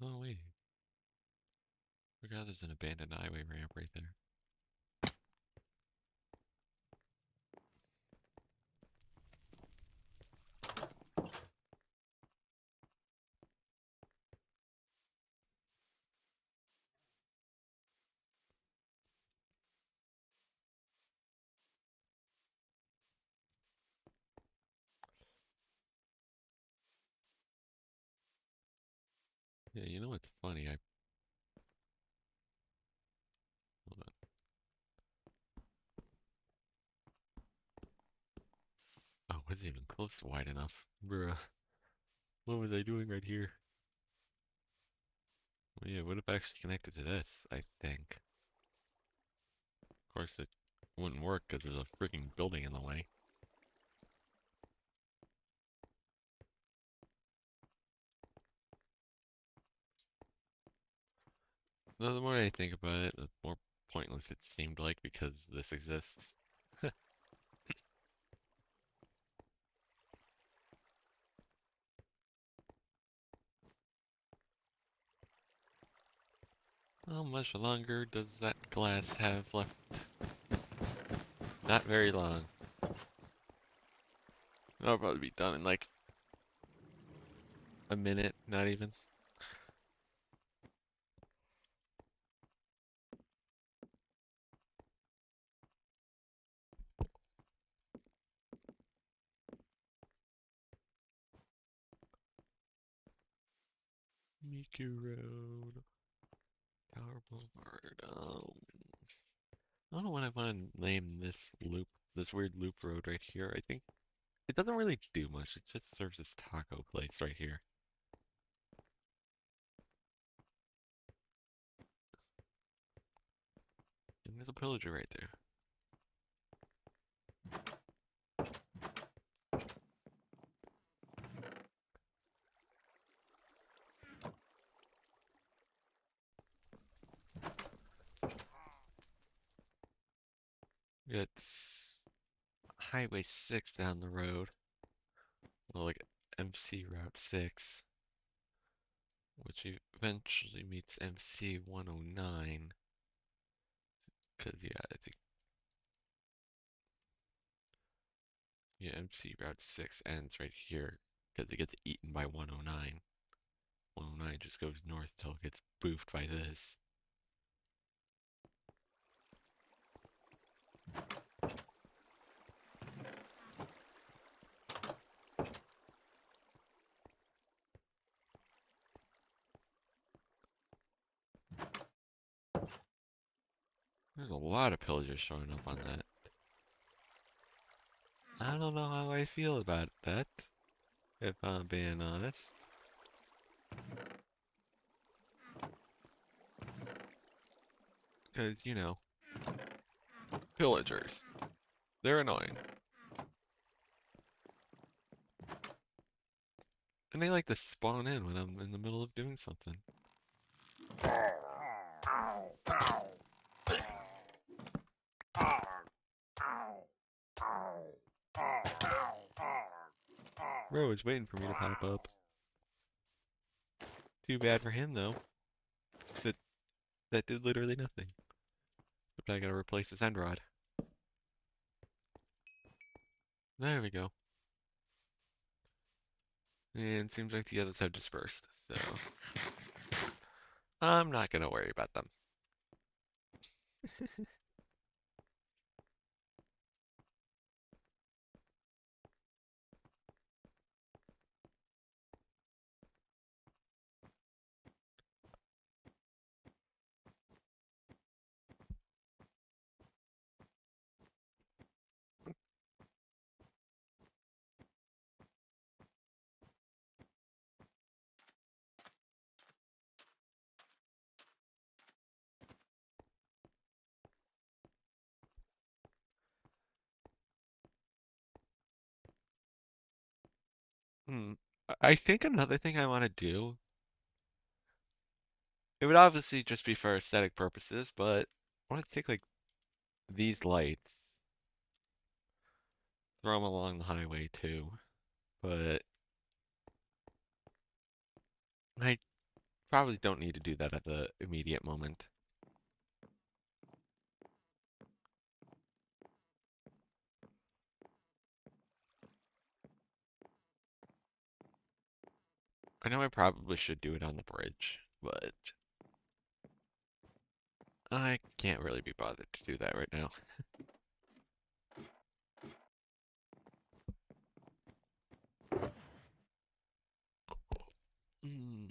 A: Oh wait, forgot there's an abandoned highway ramp right there. Yeah, you know what's funny? Hold on. Oh, it wasn't even close to wide enough. Bruh. What was I doing right here? Well, yeah, it would have actually connected to this, I think. Of course, it wouldn't work because there's a freaking building in the way. No, the more I think about it, the more pointless it seemed like because this exists. How much longer does that glass have left? Not very long. I'll probably be done in like a minute, not even. Miku Road, Tower Boulevard. I don't know what I want to name this loop, this weird loop road right here. I think it doesn't really do much. It just serves this taco place right here. And there's a pillager right there. It's Highway 6 down the road. Well, like MC Route 6, which eventually meets MC 109. Because, yeah, I think, yeah, MC Route 6 ends right here. Because it gets eaten by 109. 109 just goes north till it gets boofed by this. There's a lot of pillagers showing up on that. I don't know how I feel about that, if I'm being honest. Because, you know, pillagers. They're annoying. And they like to spawn in when I'm in the middle of doing something. Bro is waiting for me to pop up. Too bad for him, though. That that did literally nothing. But I gotta replace this end rod. There we go. And it seems like the others have dispersed, so I'm not gonna worry about them. Hmm. I think another thing I want to do, it would obviously just be for aesthetic purposes, but I want to take like these lights, throw them along the highway too. But I probably don't need to do that at the immediate moment. I know I probably should do it on the bridge, but I can't really be bothered to do that right now. Hmm.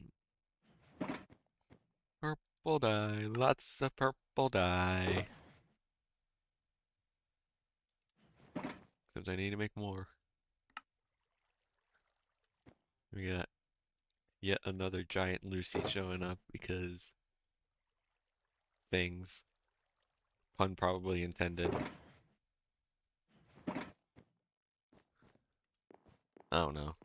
A: Purple dye, lots of purple dye. Because I need to make more. We got yet another giant Lucy showing up because things. Pun probably intended. I don't know.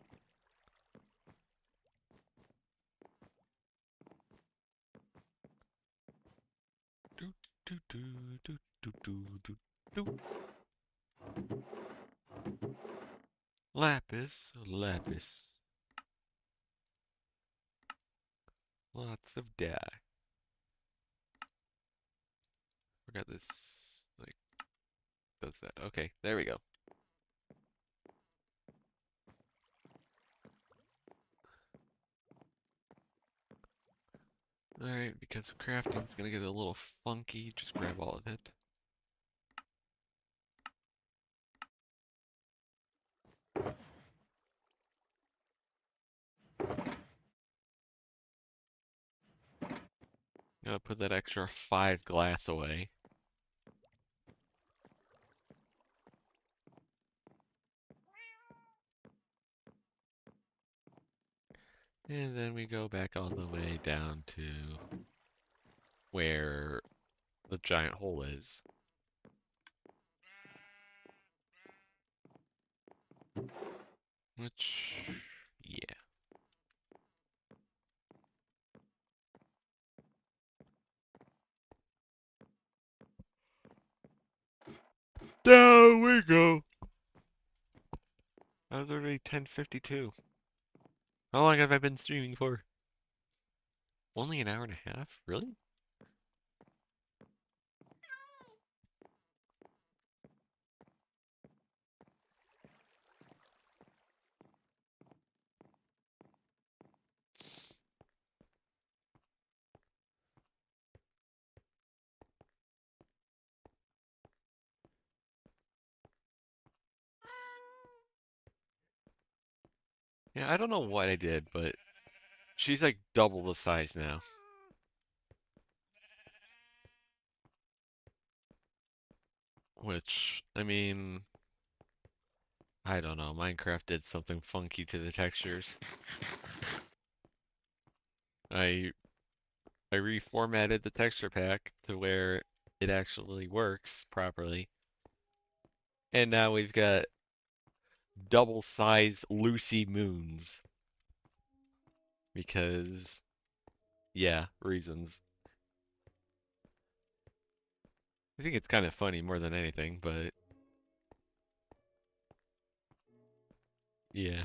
A: Do, do, do, do, do, do, do, do. Lapis, lapis. Lots of dye. Forgot this, like, does that. Okay, there we go. Alright, because crafting's gonna get a little funky, just grab all of it. Gotta put that extra 5 glass away. And then we go back all the way down to where the giant hole is. Which, yeah. Down we go. was already 10:52. How long have I been streaming for? Only an hour and a half? Really? Yeah, I don't know what I did, but she's like double the size now. Which, I mean, I don't know. Minecraft did something funky to the textures. I I reformatted the texture pack to where it actually works properly. And now we've got double size Lucy moons because yeah, reasons. I think it's kind of funny more than anything, but yeah.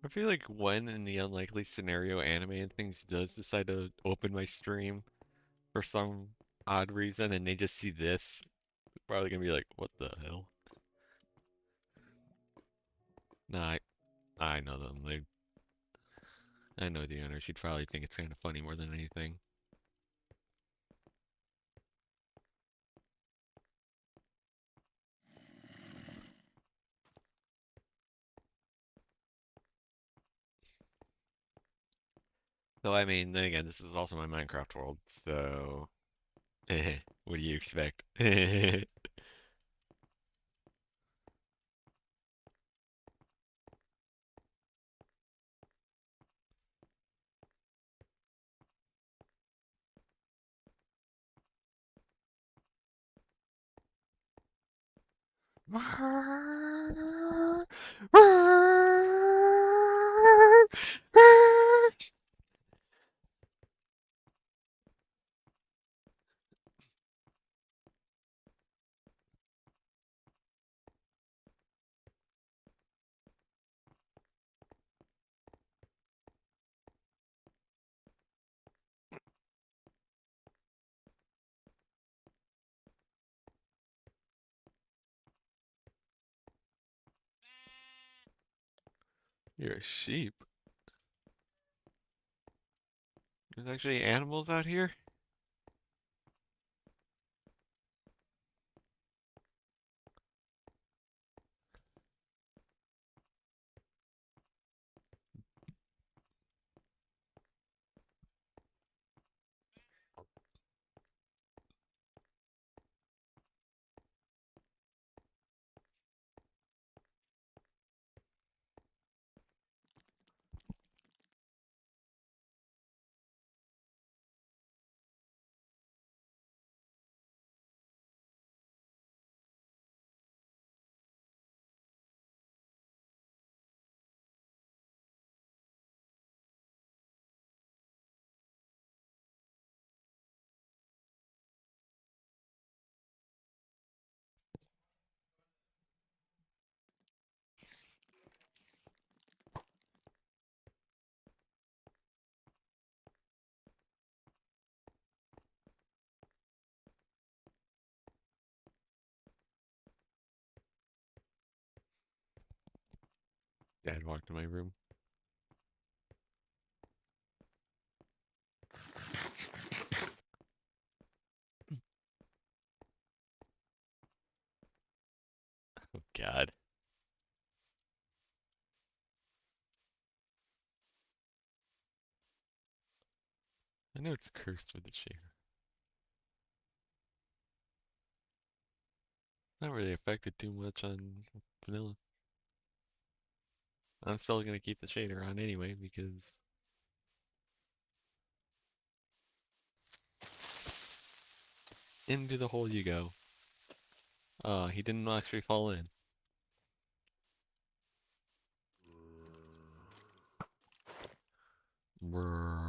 A: I feel like when in the unlikely scenario anime and things does decide to open my stream for some odd reason and they just see this, they're probably gonna be like, what the hell? Nah, I know them. I know the owner. She'd probably think it's kind of funny more than anything. So I mean, then again, this is also my Minecraft world, so what do you expect? You're a sheep. There's actually animals out here? Dad walked in my room. Oh God. I know it's cursed with the shader. Not really affected too much on vanilla. I'm still gonna keep the shader on anyway because Into the hole you go. He didn't actually fall in. Brrr.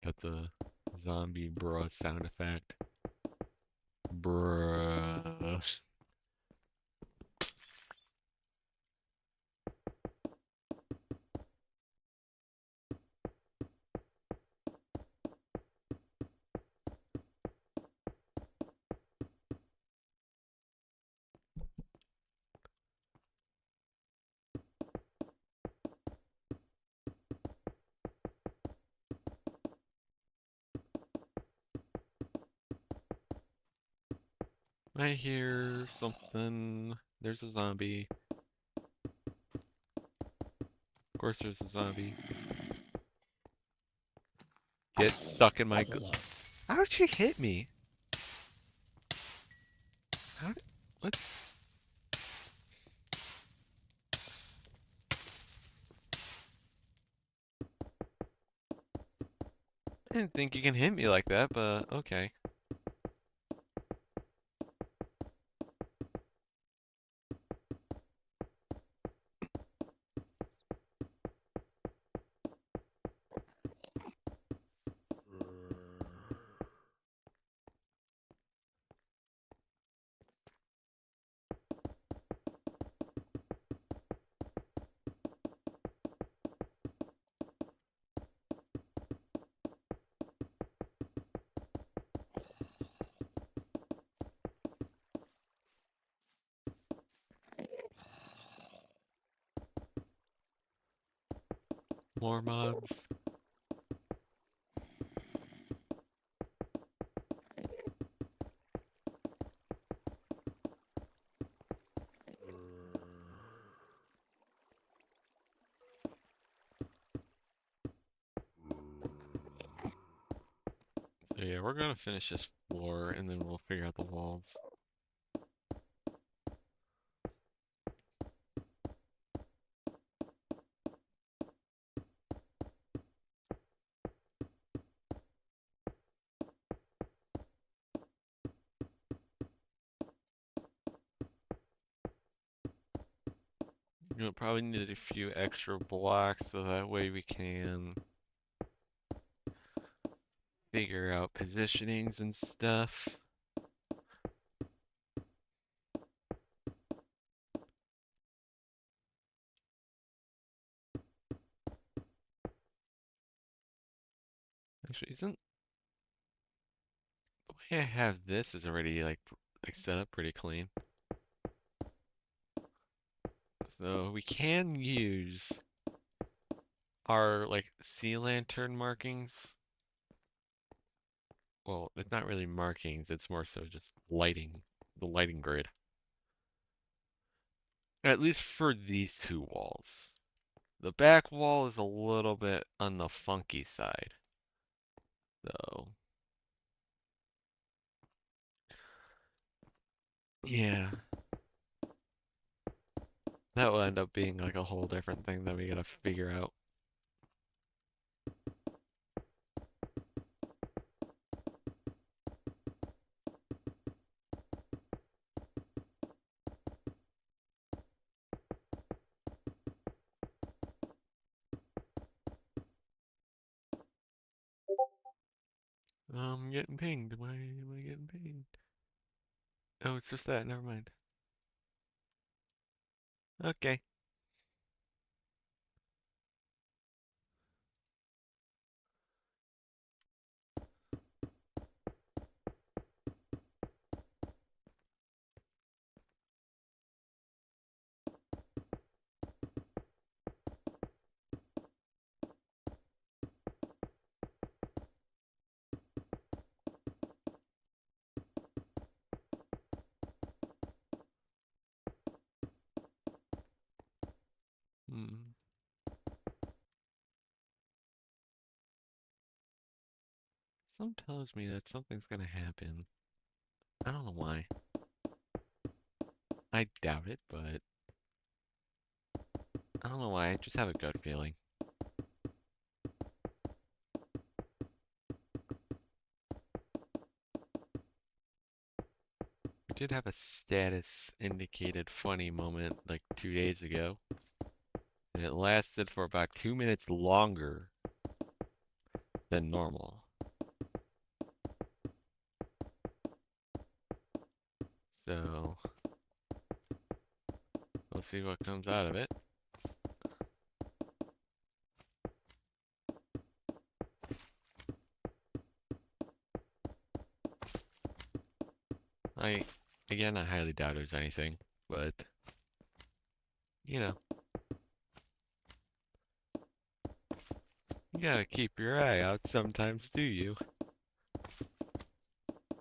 A: Got the zombie bruh sound effect. Bruh. I hear something. There's a zombie. Of course there's a zombie. Get stuck in my How did she hit me? How did... What? I didn't think you can hit me like that, but okay. More mobs. So yeah, we're gonna finish this floor and then we'll figure out the walls. You'll probably need a few extra blocks so that way we can figure out positionings and stuff. Actually, isn't the way I have this is already like set up pretty clean. So we can use our like sea lantern markings. Well, it's not really markings, it's more so just lighting, the lighting grid. At least for these two walls. The back wall is a little bit on the funky side. So, yeah, that will end up being like a whole different thing that we gotta figure out. I'm getting pinged. Why am I getting pinged? Oh, it's just that. Never mind. Okay. Hmm. Some tells me that something's gonna happen. I don't know why. I doubt it, but I don't know why. I just have a gut feeling. did have a status indicated funny moment like 2 days ago, and it lasted for about 2 minutes longer than normal. So we'll see what comes out of it. I, again, I highly doubt there's anything, but, you know, you gotta keep your eye out sometimes, do you?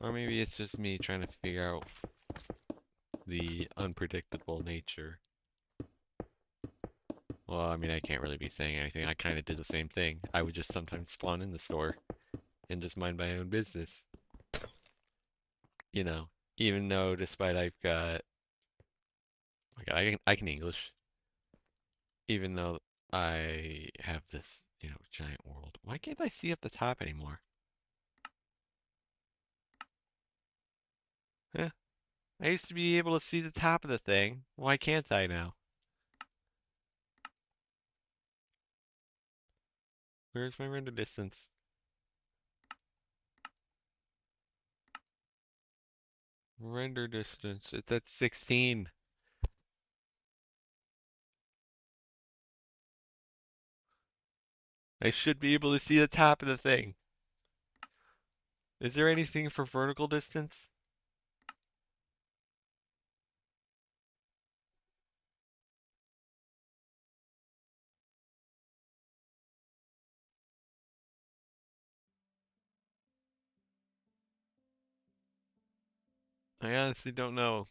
A: Or maybe it's just me trying to figure out the unpredictable nature. Well, I mean, I can't really be saying anything. I kind of did the same thing. I would just sometimes spawn in the store and just mind my own business. You know, even though despite I've got, oh my God, I can English, even though I have this, giant world. Why can't I see up the top anymore? Huh? I used to be able to see the top of the thing. Why can't I now? Where's my render distance? Render distance. It's at 16. I should be able to see the top of the thing. Is there anything for vertical distance? I honestly don't know.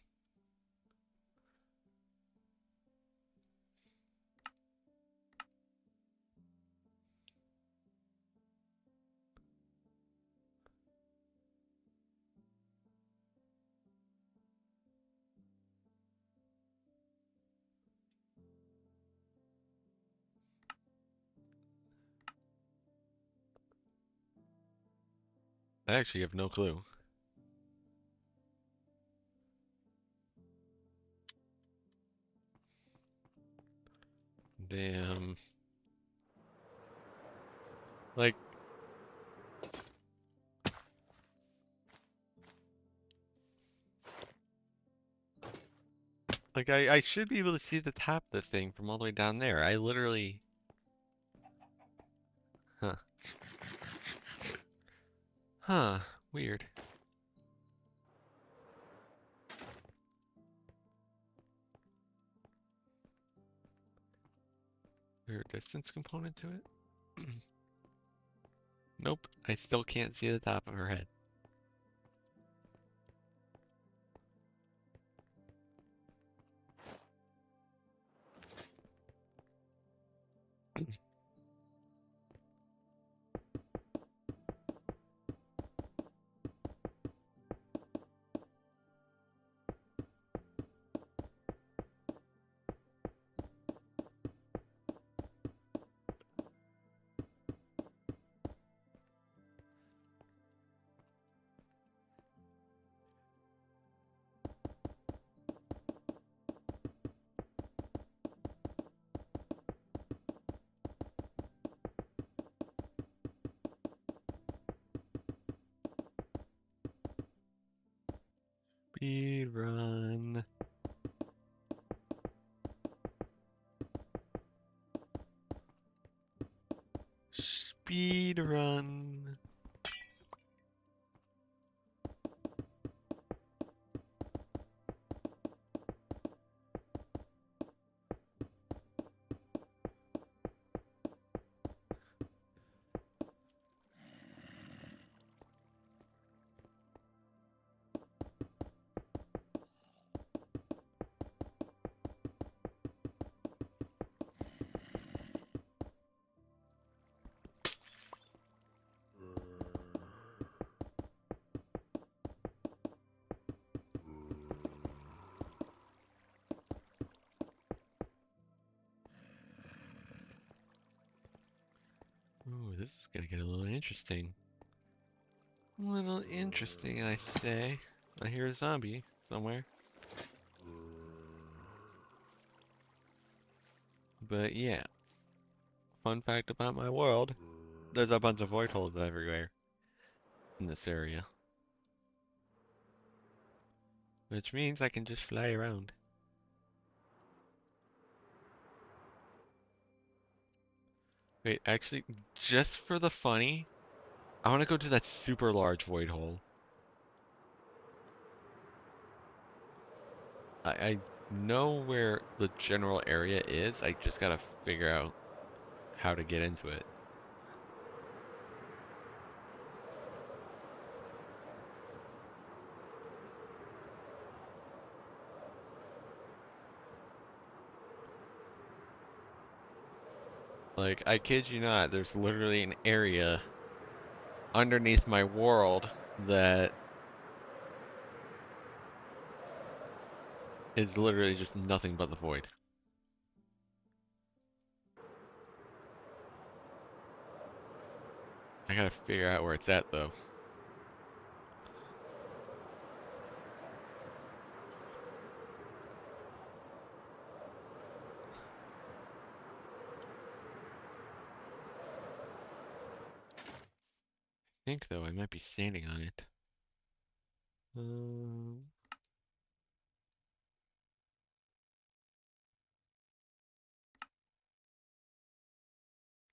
A: I actually have no clue. Damn. Like, I should be able to see the top of the thing from all the way down there. I literally, huh, huh, weird. Is there a distance component to it? Nope, I still can't see the top of her head. Speed run. Speed run. Ooh, this is gonna get a little interesting. A little interesting, I say. I hear a zombie. somewhere. But yeah, fun fact about my world, there's a bunch of void holes everywhere in this area. Which means I can just fly around. Wait, actually, just for the funny, I want to go to that super large void hole. I know where the general area is, I just gotta figure out how to get into it. Like, I kid you not, there's literally an area underneath my world that is literally just nothing but the void. I gotta figure out where it's at, though. I think, though, I might be standing on it. Um,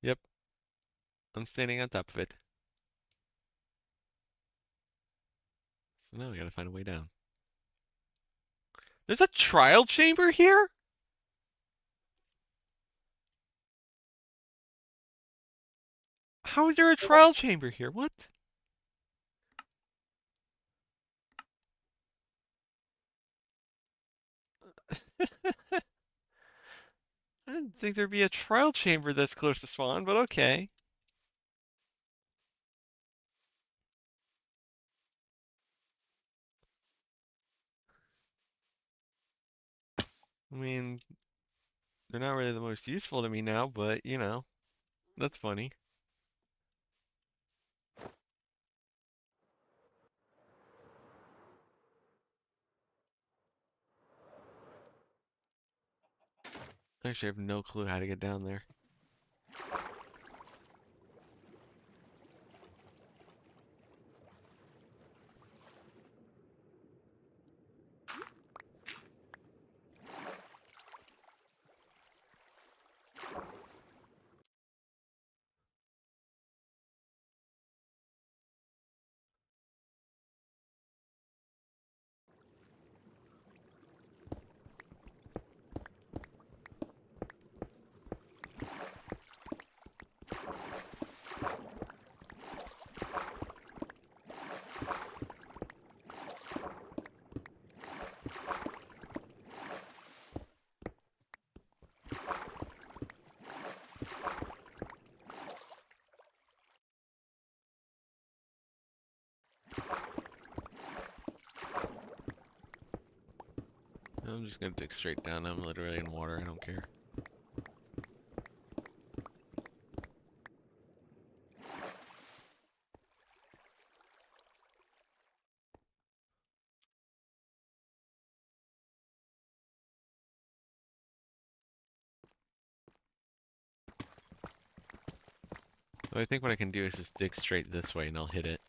A: yep, I'm standing on top of it. So now I gotta find a way down. There's a trial chamber here? How is there a trial chamber here? What? I didn't think there'd be a trial chamber this close to spawn, but okay. I mean, they're not really the most useful to me now, but you know, that's funny. Actually, I have no clue how to get down there. I'm just gonna dig straight down. I'm literally in water. I don't care. So I think what I can do is just dig straight this way and I'll hit it.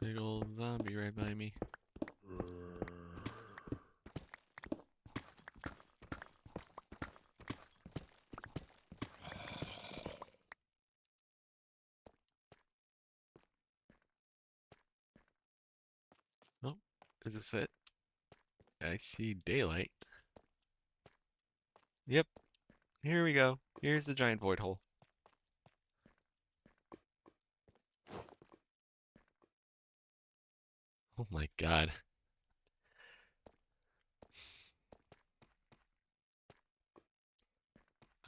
A: Big old zombie right by me. Oh, is this it? I see daylight. Yep, here we go. Here's the giant void hole. Oh my god.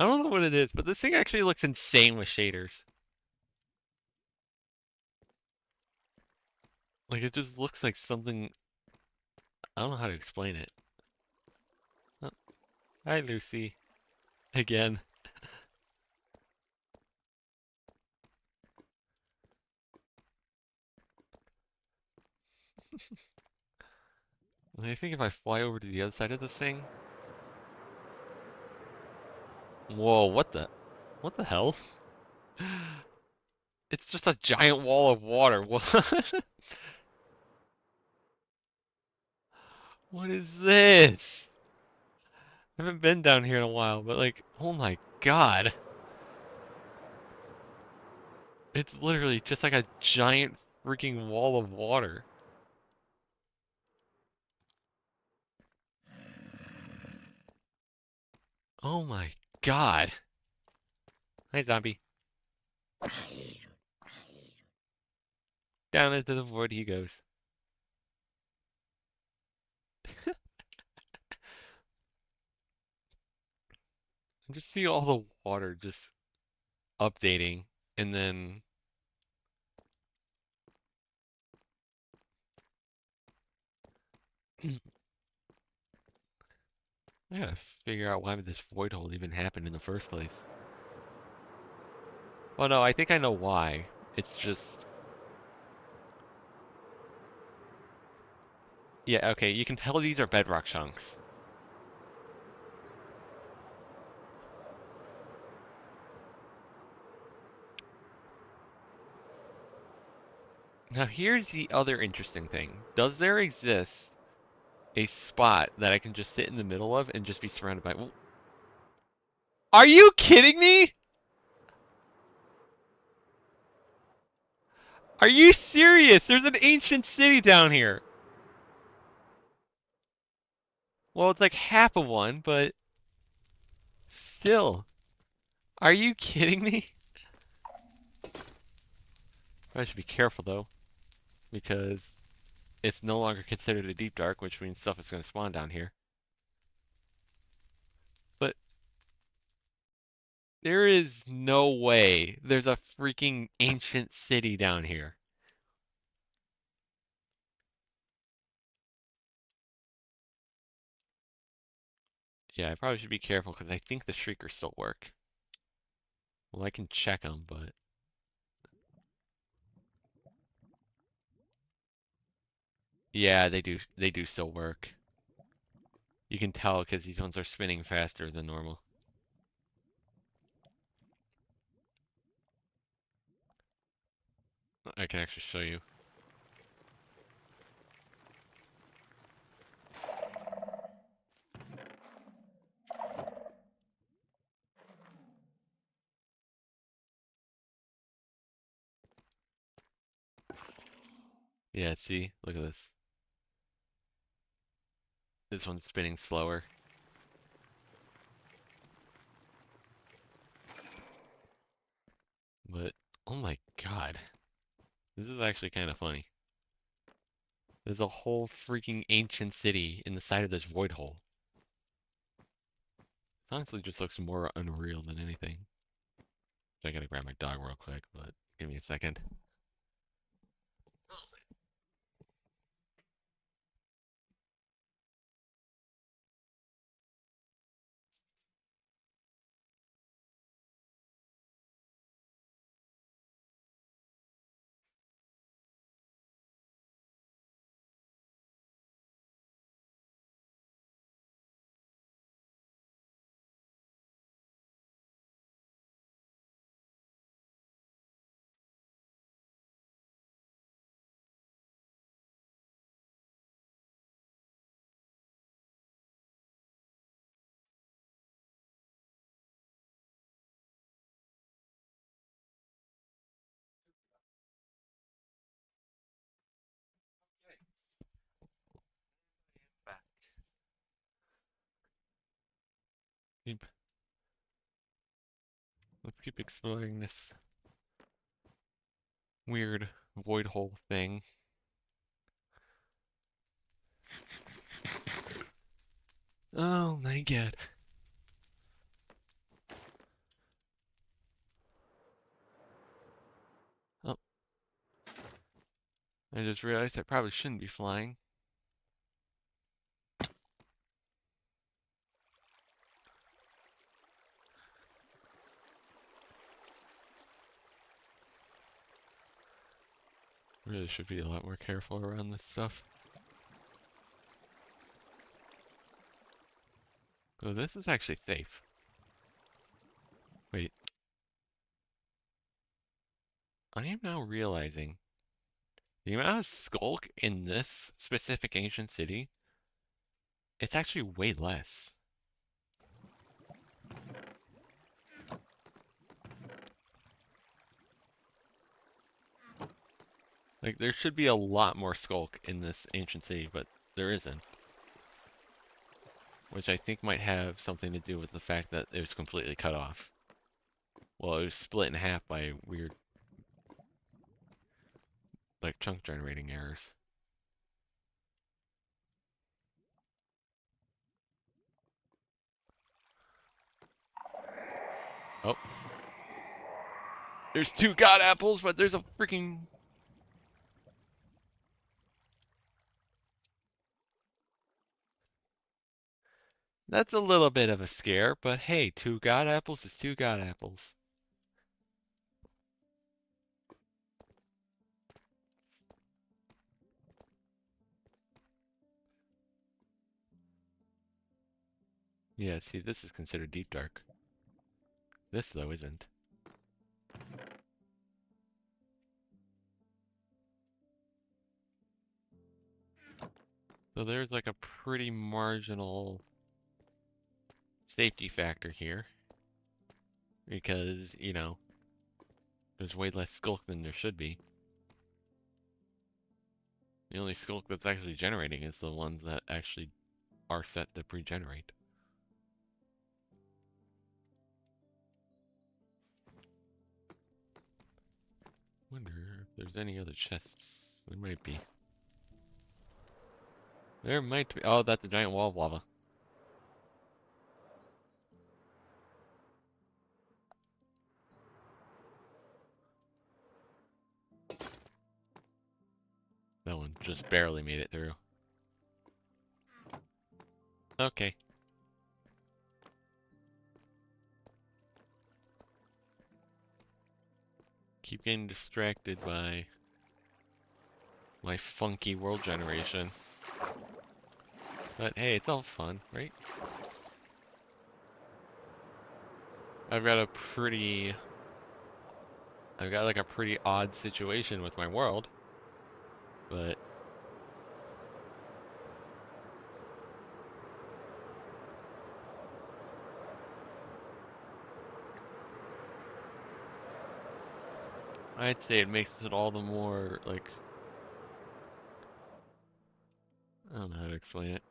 A: I don't know what it is, but this thing actually looks insane with shaders. Like it just looks like something. I don't know how to explain it. Oh, hi, Lucy. Again. I think if I fly over to the other side of this thing. Whoa, what the hell? It's just a giant wall of water. What? What is this? I haven't been down here in a while, but like, oh my God. It's literally just like a giant freaking wall of water. Oh my God. Hi, zombie. Down into the void he goes. And just see all the water just updating, and then I gotta figure out why this void hole even happened in the first place. Well, no, I think I know why. It's just, yeah, okay, you can tell these are bedrock chunks. Now, here's the other interesting thing. Does there exist a spot that I can just sit in the middle of and just be surrounded by... Are you kidding me? Are you serious? There's an ancient city down here. Well, it's like half of one, but still. Are you kidding me? I should be careful though, because it's no longer considered a deep dark, which means stuff is going to spawn down here. But there is no way there's a freaking ancient city down here. Yeah, I probably should be careful because I think the shriekers still work. Well, I can check them, but yeah, they do. They do still work. You can tell because these ones are spinning faster than normal. I can actually show you. Yeah, see? Look at this. This one's spinning slower. But, oh my God. This is actually kind of funny. There's a whole freaking ancient city in the side of this void hole. It honestly just looks more unreal than anything. I gotta grab my dog real quick, but give me a second. Back. Keep, let's keep exploring this weird void hole thing. Oh my God. I just realized I probably shouldn't be flying. Really should be a lot more careful around this stuff. Oh, this is actually safe. Wait. I am now realizing the amount of skulk in this specific ancient city, it's actually way less. Like, there should be a lot more skulk in this ancient city, but there isn't. Which I think might have something to do with the fact that it was completely cut off. Well, it was split in half by weird, like, chunk generating errors. Oh. There's 2 god apples, but there's a freaking... That's a little bit of a scare, but hey, 2 god apples is 2 god apples. Yeah, see, this is considered deep dark. This, though, isn't. So there's like a pretty marginal safety factor here. Because, you know, there's way less skulk than there should be. The only skulk that's actually generating is the ones that actually are set to pre-generate. Wonder if there's any other chests. There might be. There might be. Oh, that's a giant wall of lava. That one just barely made it through. Okay. Keep getting distracted by my funky world generation. But hey, it's all fun, right? I've got a pretty... I've got like a pretty odd situation with my world. But... I'd say it makes it all the more, like... I don't know how to explain it.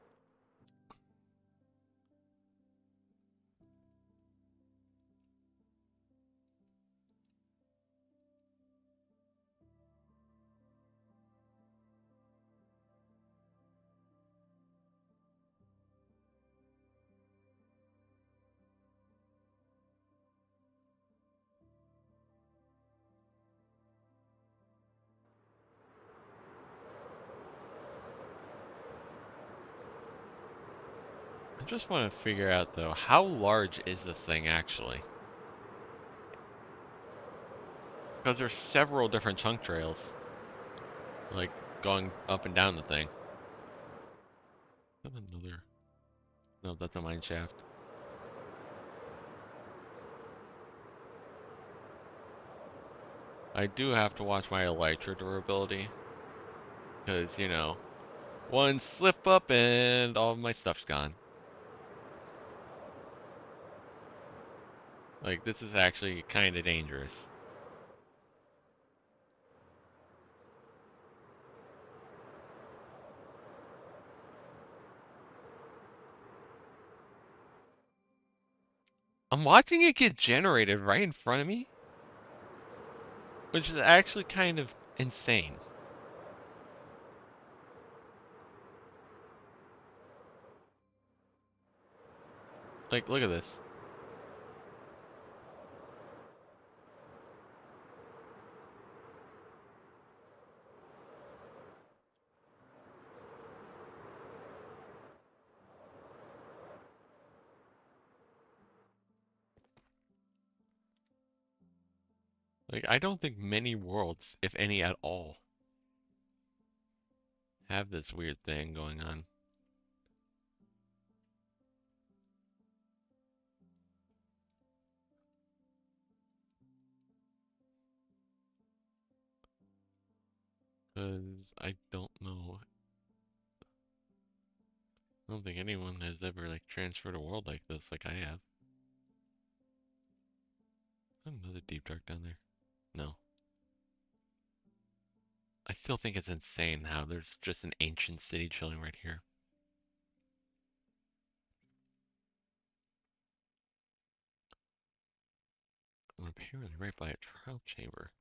A: I just want to figure out, though, how large is this thing actually? Because there's several different chunk trails. Like, going up and down the thing. Is that another... No, that's a mine shaft. I do have to watch my elytra durability. Because, you know, one slip up and all of my stuff's gone. Like, this is actually kind of dangerous. I'm watching it get generated right in front of me, which is actually kind of insane. Like, look at this. Like, I don't think many worlds, if any at all, have this weird thing going on. Because I don't know. I don't think anyone has ever, like, transferred a world like this, like I have. Another deep dark down there. No. I still think it's insane how there's just an ancient city chilling right here. I'm apparently right by a trial chamber.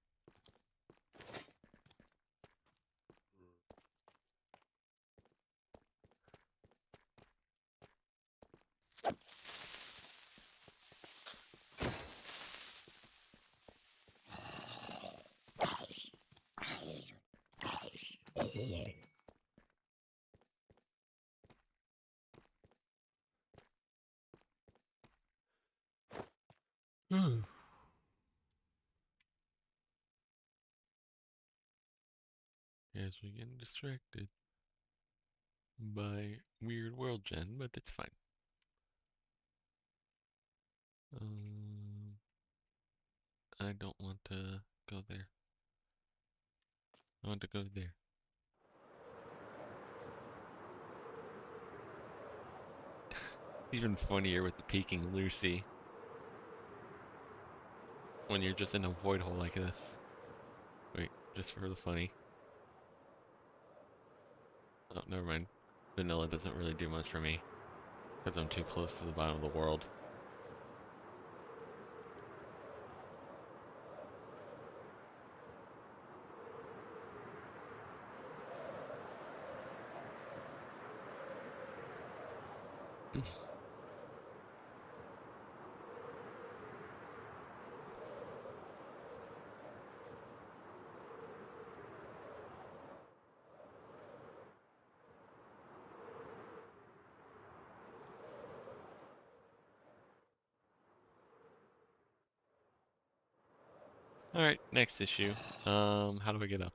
A: As we get distracted by weird world gen, but it's fine. Um, I don't want to go there. I want to go there. Even funnier with the peeking Lucy when you're just in a void hole like this. Wait, just for the funny. Oh, never mind. Vanilla doesn't really do much for me because I'm too close to the bottom of the world. Alright, next issue. How do I get up?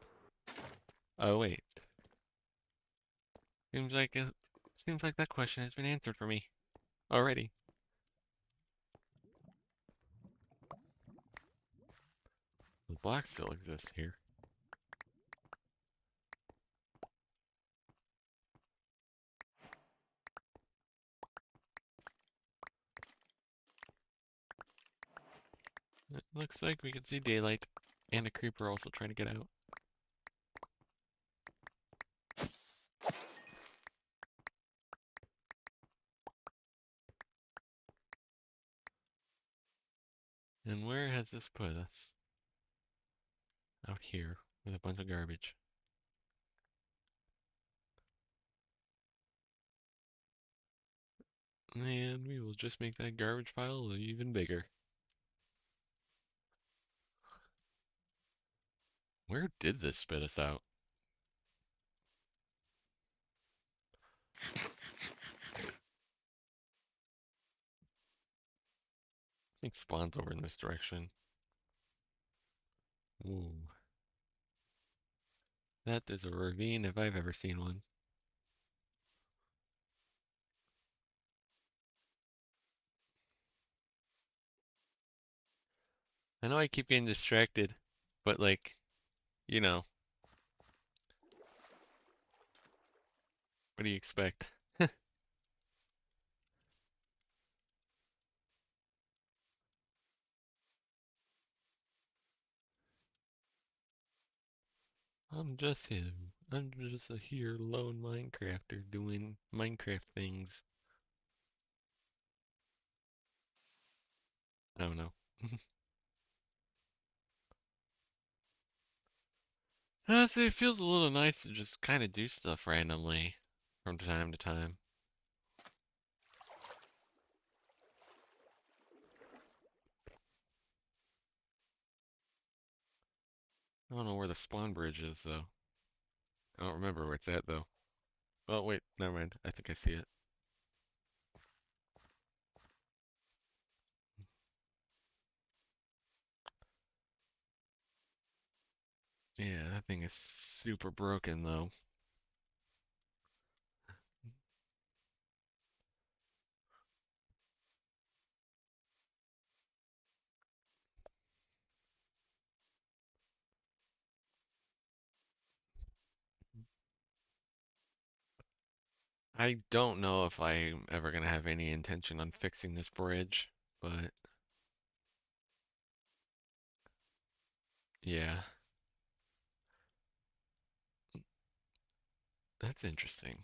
A: Oh wait. Seems like that question has been answered for me already. The block still exists here. It looks like we can see daylight and a creeper also trying to get out. And where has this put us? Out here with a bunch of garbage. And we will just make that garbage pile even bigger. Where did this spit us out? I think spawns over in this direction. Whoa. That is a ravine if I've ever seen one. I know I keep getting distracted, but like, you know, what do you expect? I'm just him. I'm just a here lone Minecrafter doing Minecraft things. I don't know. Honestly, it feels a little nice to just kind of do stuff randomly from time to time. I don't know where the spawn bridge is, though. I don't remember where it's at, though. Oh, wait, never mind. I think I see it. Yeah, that thing is super broken though. I don't know if I'm ever gonna have any intention on fixing this bridge, but yeah, that's interesting.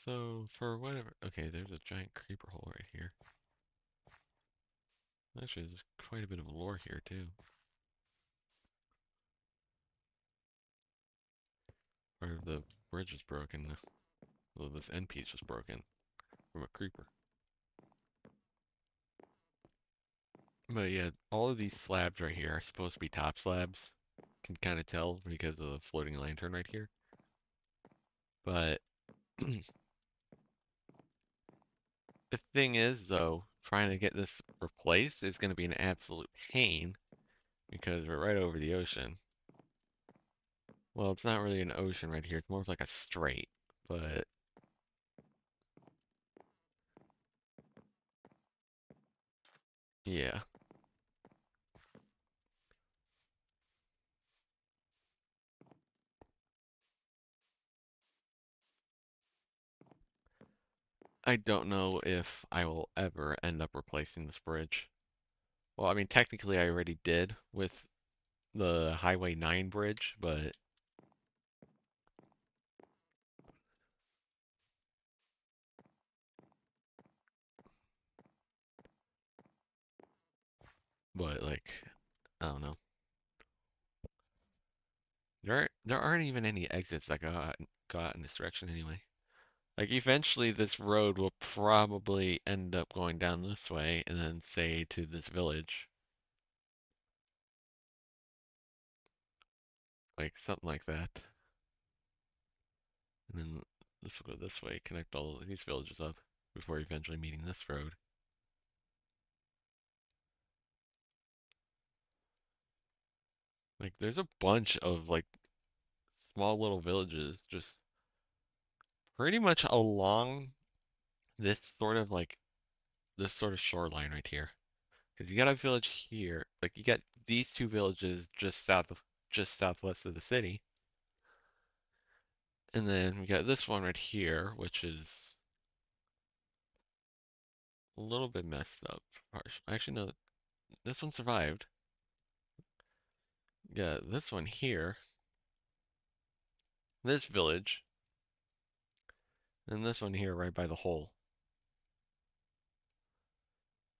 A: So for whatever, okay, there's a giant creeper hole right here. Actually, there's quite a bit of lore here too. Part of the bridge is broken. Well, this end piece was broken from a creeper. But yeah, all of these slabs right here are supposed to be top slabs. Can kind of tell because of the floating lantern right here. But the thing is, though, trying to get this replaced is going to be an absolute pain because we're right over the ocean. Well, it's not really an ocean right here. It's more of like a strait. But yeah, I don't know if I will ever end up replacing this bridge. Well, I mean, technically I already did with the Highway 9 bridge, but like, I don't know. There aren't even any exits that go out in this direction anyway. Like eventually this road will probably end up going down this way and then say to this village. Like something like that. And then this will go this way, connect all of these villages up before eventually meeting this road. Like there's a bunch of like small little villages just pretty much along this sort of like this sort of shoreline right here. Because you got a village here, like you got these two villages just southwest of the city, and then we got this one right here, which is a little bit messed up. Actually, no, this one survived. Yeah, this one here, this village, and this one here right by the hole.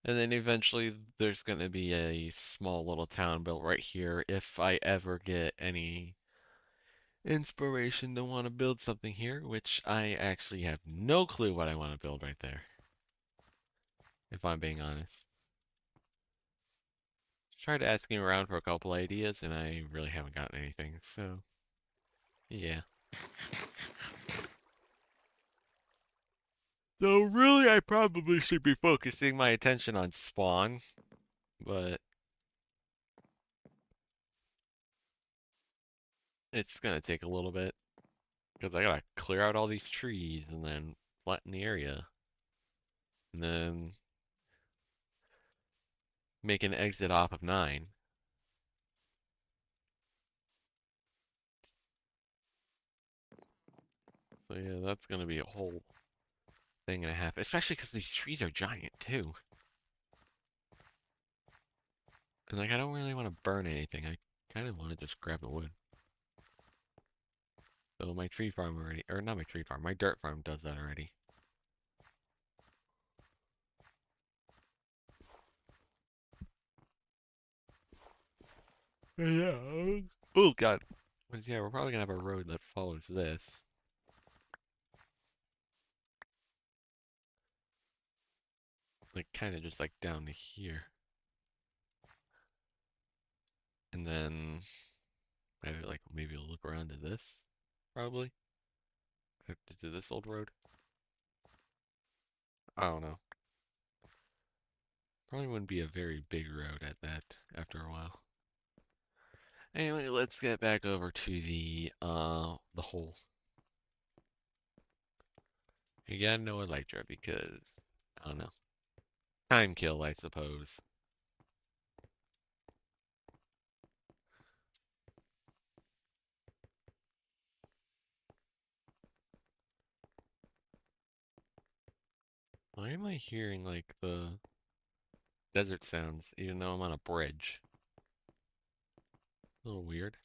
A: And then eventually there's going to be a small little town built right here if I ever get any inspiration to want to build something here, which I actually have no clue what I want to build right there, if I'm being honest. Tried asking around for a couple ideas and I really haven't gotten anything, so yeah. So really I probably should be focusing my attention on spawn, but it's gonna take a little bit because I gotta clear out all these trees and then flatten the area and then make an exit off of 9. So yeah, that's gonna be a whole thing and a half, especially because these trees are giant too. And like I don't really want to burn anything. I kind of want to just grab the wood. So my tree farm already, or not my tree farm, my dirt farm does that already. Yeah. Oh God. But yeah, we're probably gonna have a road that follows this. Like kind of just like down to here. And then maybe look around to this. Probably. To this old road. I don't know. Probably wouldn't be a very big road at that after a while. Anyway, let's get back over to the hole. You gotta know Electra because I don't know. Time kill, I suppose. Why am I hearing like the desert sounds even though I'm on a bridge? A little weird.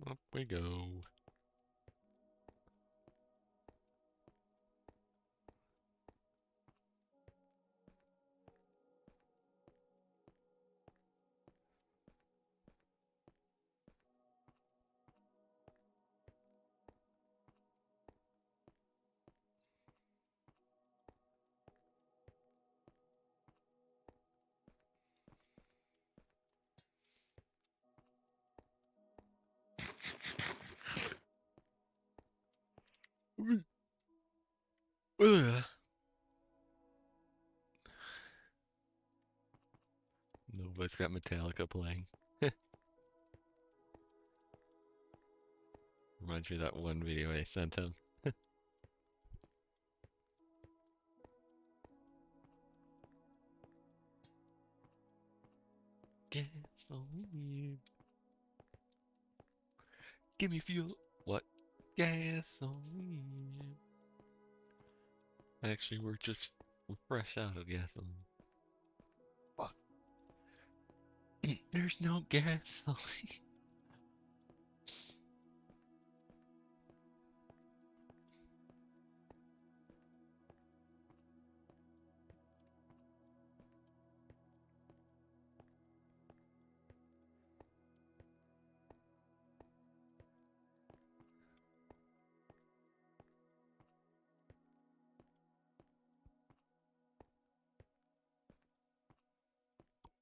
A: Up we go. Ugh. Nobody's got Metallica playing. Reminds me of that one video I sent him. Gasoline. Give me fuel. What? Gasoline. Actually, we're fresh out of gasoline. Fuck. There's no gasoline.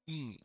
A: Mm.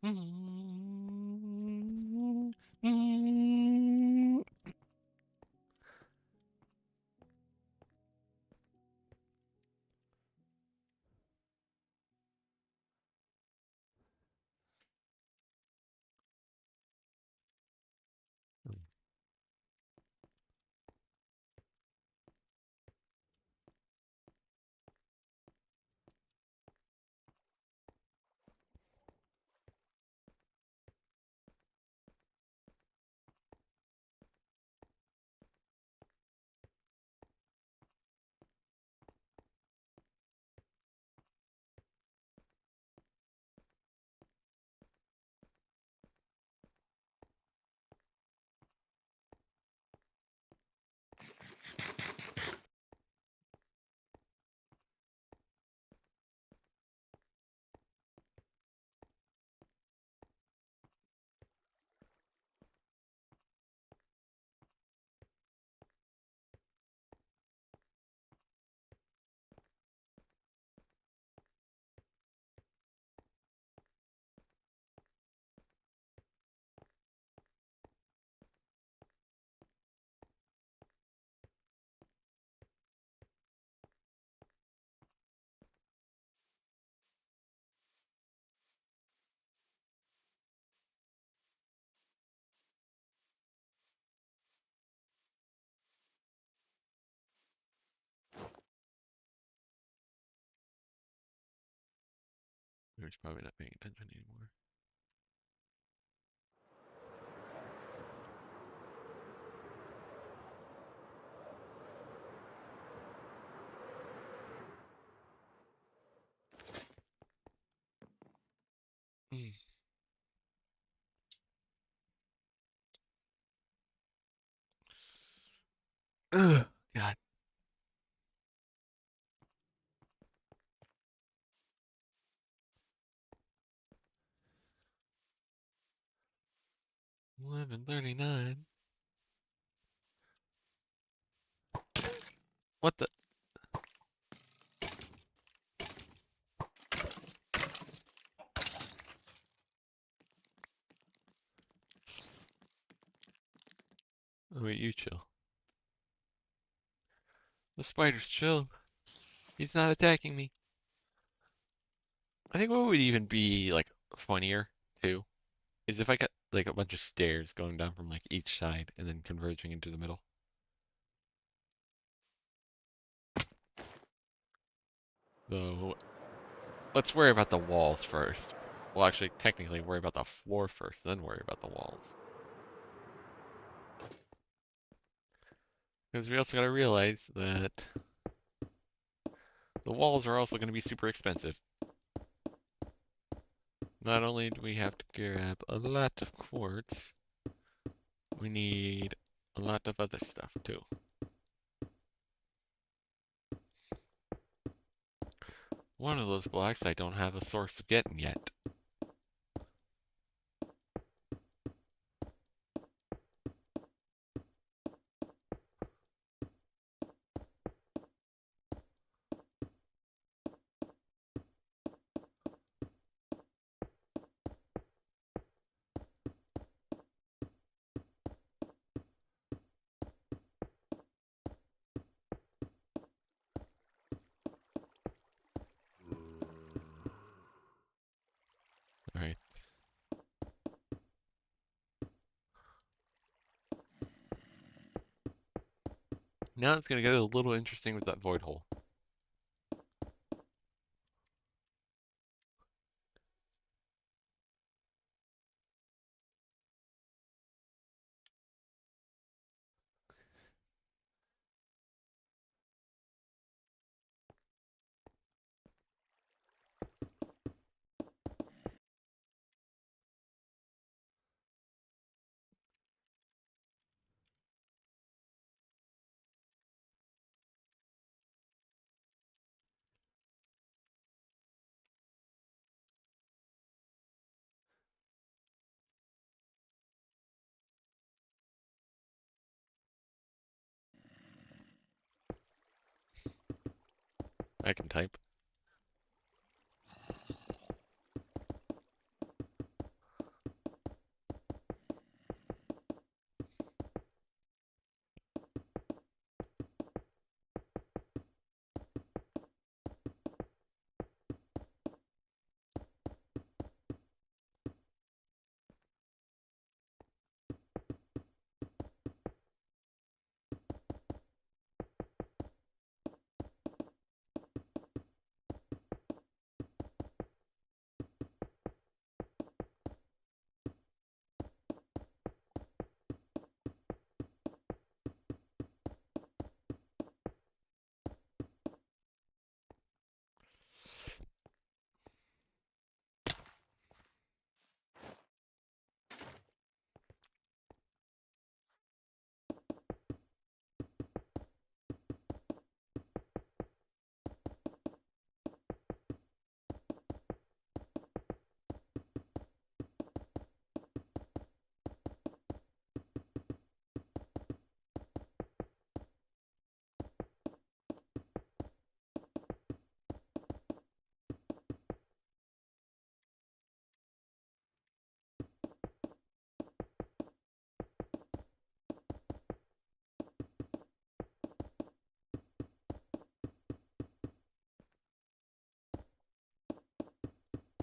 A: Mm. Mm. He's probably not paying attention anymore. Mm. Ugh, God. 11:39. What the? Oh, wait, you chill. The spider's chill. He's not attacking me. I think what would even be like funnier too is if I got like a bunch of stairs going down from like each side and then converging into the middle. So let's worry about the walls first. Well, actually, technically, worry about the floor first, then worry about the walls. Because we also got to realize that the walls are also going to be super expensive. Not only do we have to grab a lot of quartz, we need a lot of other stuff too. One of those blocks I don't have a source of getting yet. Alright. Now it's going to get a little interesting with that void hole. I can type.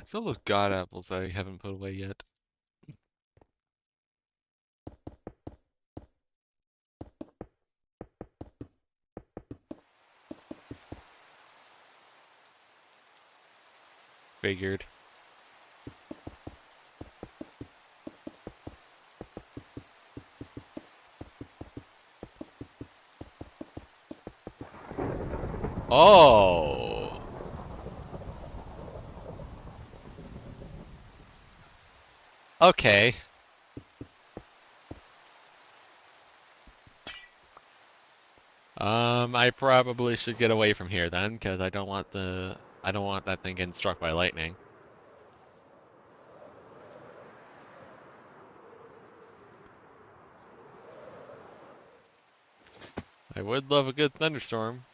A: It's all those god apples that I haven't put away yet. Figured. Oh! Okay. I probably should get away from here then, because I don't want that thing getting struck by lightning. I would love a good thunderstorm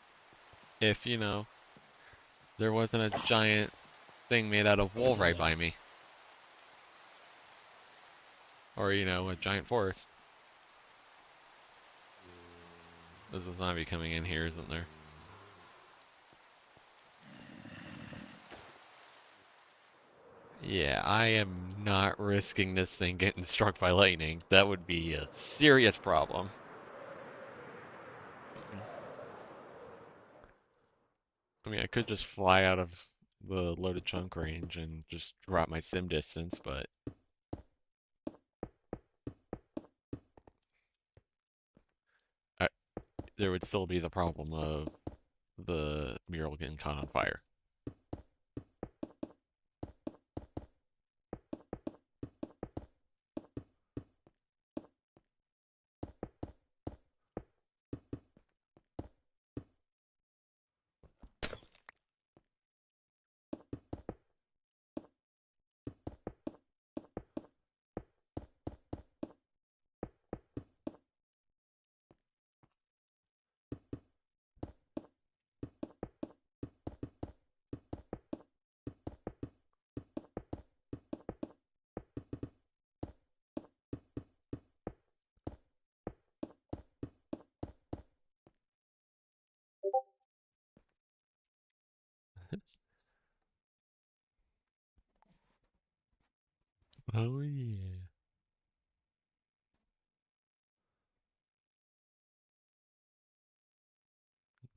A: if, there wasn't a giant thing made out of wool right by me. Or, a giant forest. There's a zombie coming in here, isn't there? Yeah, I am not risking this thing getting struck by lightning. That would be a serious problem. I mean, I could just fly out of the loaded chunk range and just drop my sim distance, but I, there would still be the problem of the mural getting caught on fire. Oh yeah.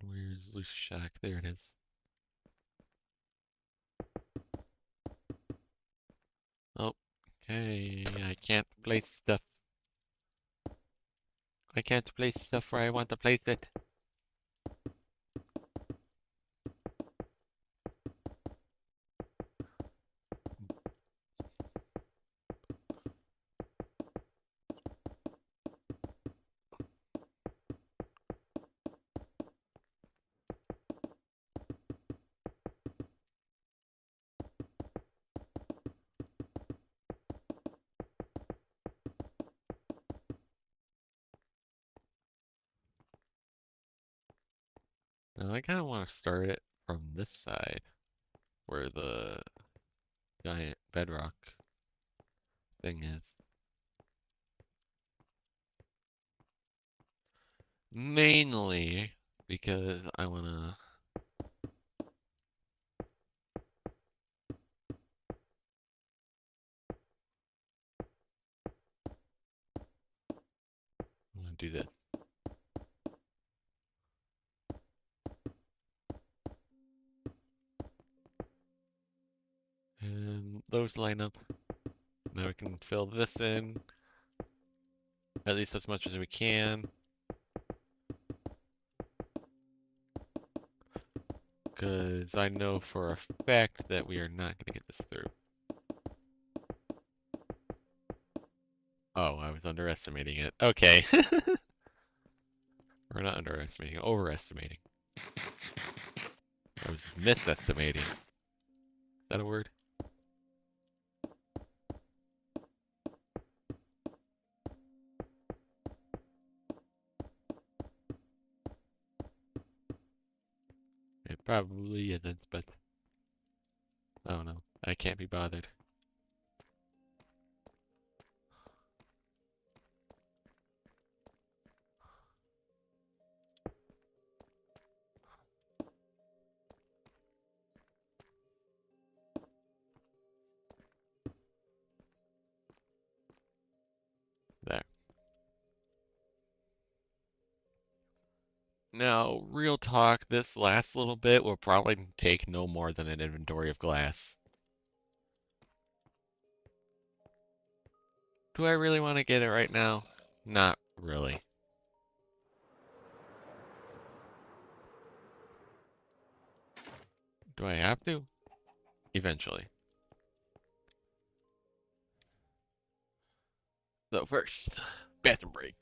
A: Where's Loose Shack? There it is. Oh, okay. I can't place stuff. I can't place stuff where I want to place it. Now I kind of want to start it from this side, where the giant bedrock thing is. Mainly because I wanna do this. And those line up. Now we can fill this in, at least as much as we can. Because I know for a fact that we are not going to get this through. Oh, I was underestimating it. Okay. We're not underestimating, overestimating. I was misestimating. Is that a word? It probably isn't, but I don't know. I can't be bothered. There. Now, real talk, this last little bit will probably take no more than an inventory of glass. Do I really want to get it right now? Not really. Do I have to? Eventually. So first, bathroom break.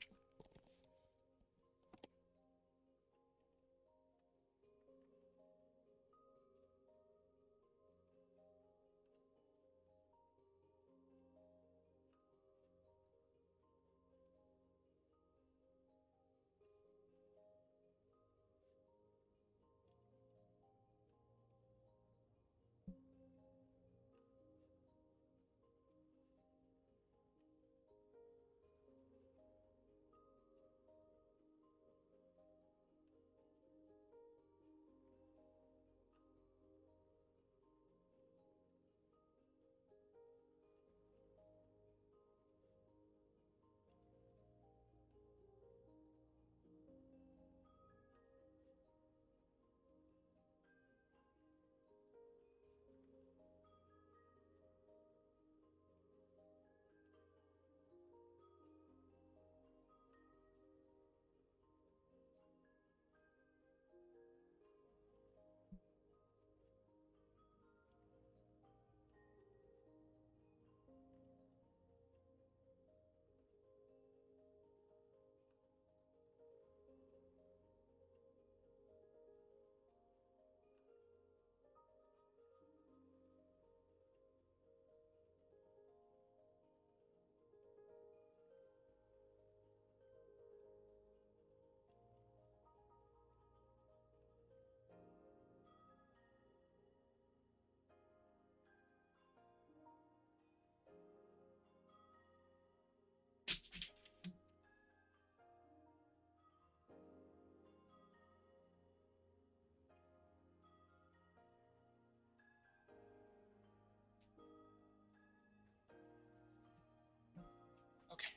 A: Okay.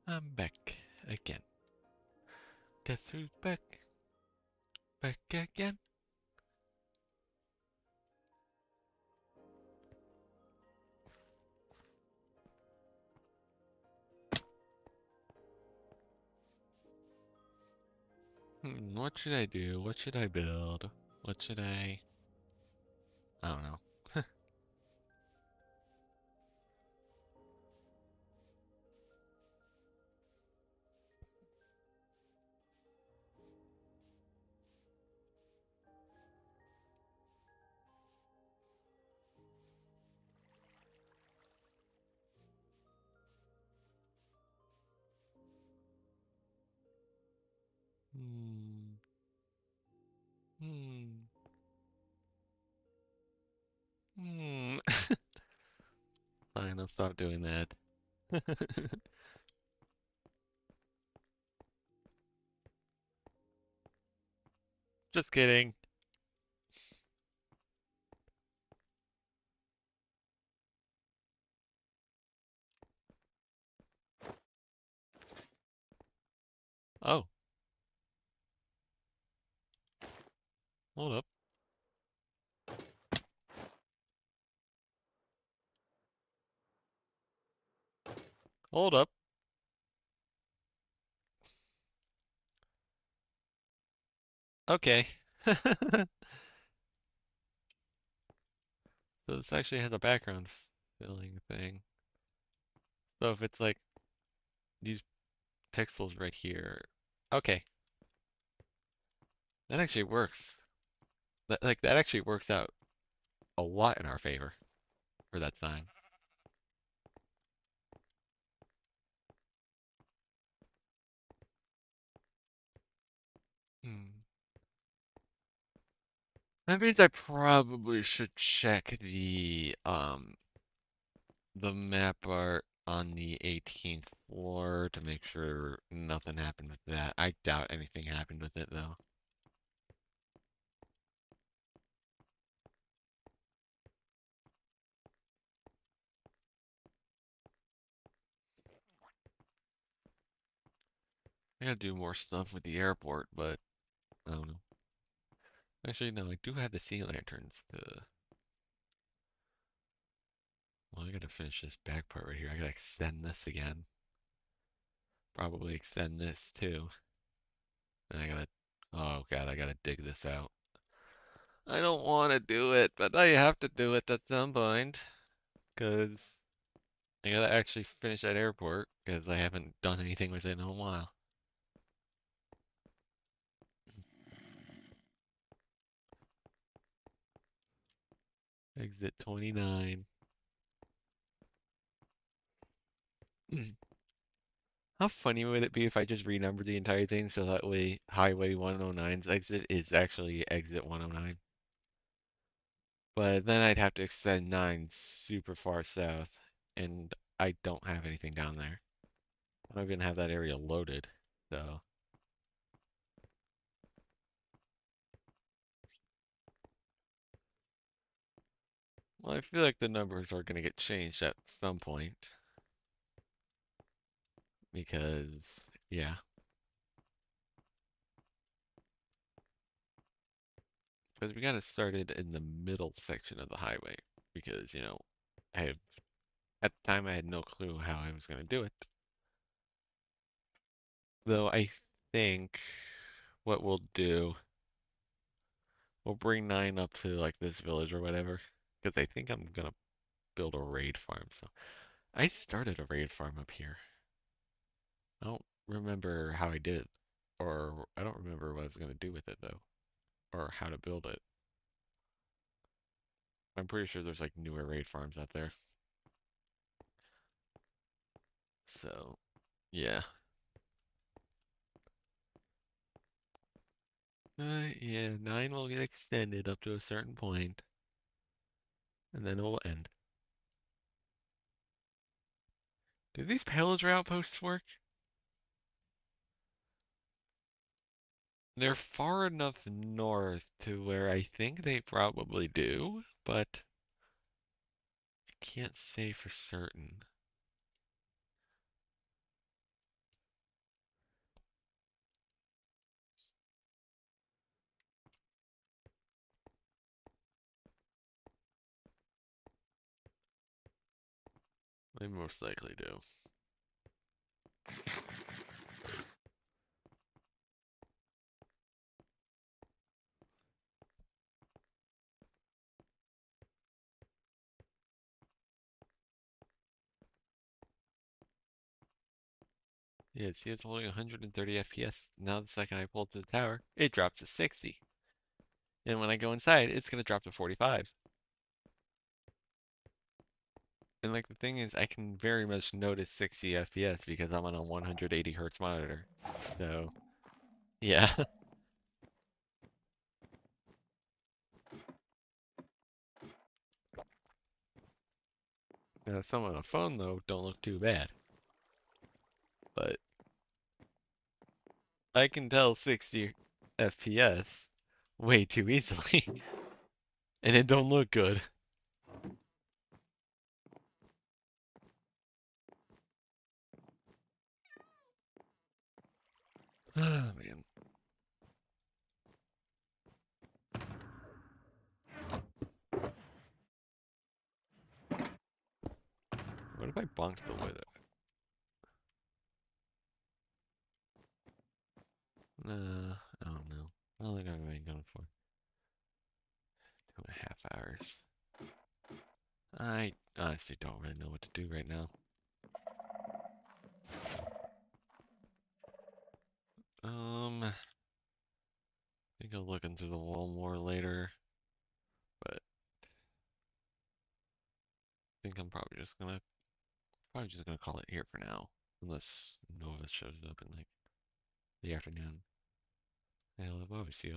A: I'm back again. Guess who's back? Back again. What should I do? What should I build? What should I don't know. Hmm. Hmm. Hmm. Fine, I'll stop doing that. Just kidding. Oh, hold up. Hold up. Okay. So this actually has a background filling thing. So if it's like these pixels right here. Okay, that actually works. That actually works out a lot in our favor for that sign. Hmm. That means I probably should check the map art on the 18th floor to make sure nothing happened with that. I doubt anything happened with it though. I gotta do more stuff with the airport, but I don't know. Actually, no, I do have the sea lanterns to. Well, I gotta finish this back part right here. I gotta extend this again. Probably extend this too. And I gotta Oh god, I gotta dig this out. I don't want to do it, but I have to do it at some point, because I gotta actually finish that airport, because I haven't done anything with it in a while. Exit 29. How funny would it be if I just renumbered the entire thing so that way Highway 109's exit is actually exit 109? But then I'd have to extend 9 super far south, and I don't have anything down there. I don't even have that area loaded, so. Well, I feel like the numbers are going to get changed at some point, because, yeah. Because we got it started in the middle section of the highway, because, I have, at the time I had no clue how I was going to do it. Though I think what we'll do, we'll bring 9 up to like this village or whatever, because I think I'm gonna build a raid farm. So I started a raid farm up here. I don't remember how I did it, or I don't remember what I was gonna do with it though, or how to build it. I'm pretty sure there's like newer raid farms out there. So yeah, yeah, 9 will get extended up to a certain point, and then it will end. Do these pillager outposts work? They're far enough north to where I think they probably do, but I can't say for certain. They most likely do. Yeah, see, it's only 130 FPS. Now the second I pull to the tower, it drops to 60. And when I go inside, it's gonna drop to 45. And like the thing is, I can very much notice 60 FPS because I'm on a 180 hertz monitor. So, yeah. Now, some on a phone though don't look too bad, but I can tell 60 FPS way too easily, and it don't look good. Ah, man. What if I bonked the weather? I don't know. I don't think I'm even going for 2.5 hours. I honestly don't really know what to do right now. I think I'll look into the wall more later, but I think I'm probably just gonna call it here for now, unless Nova shows up in like the afternoon. Yeah, I'll obviously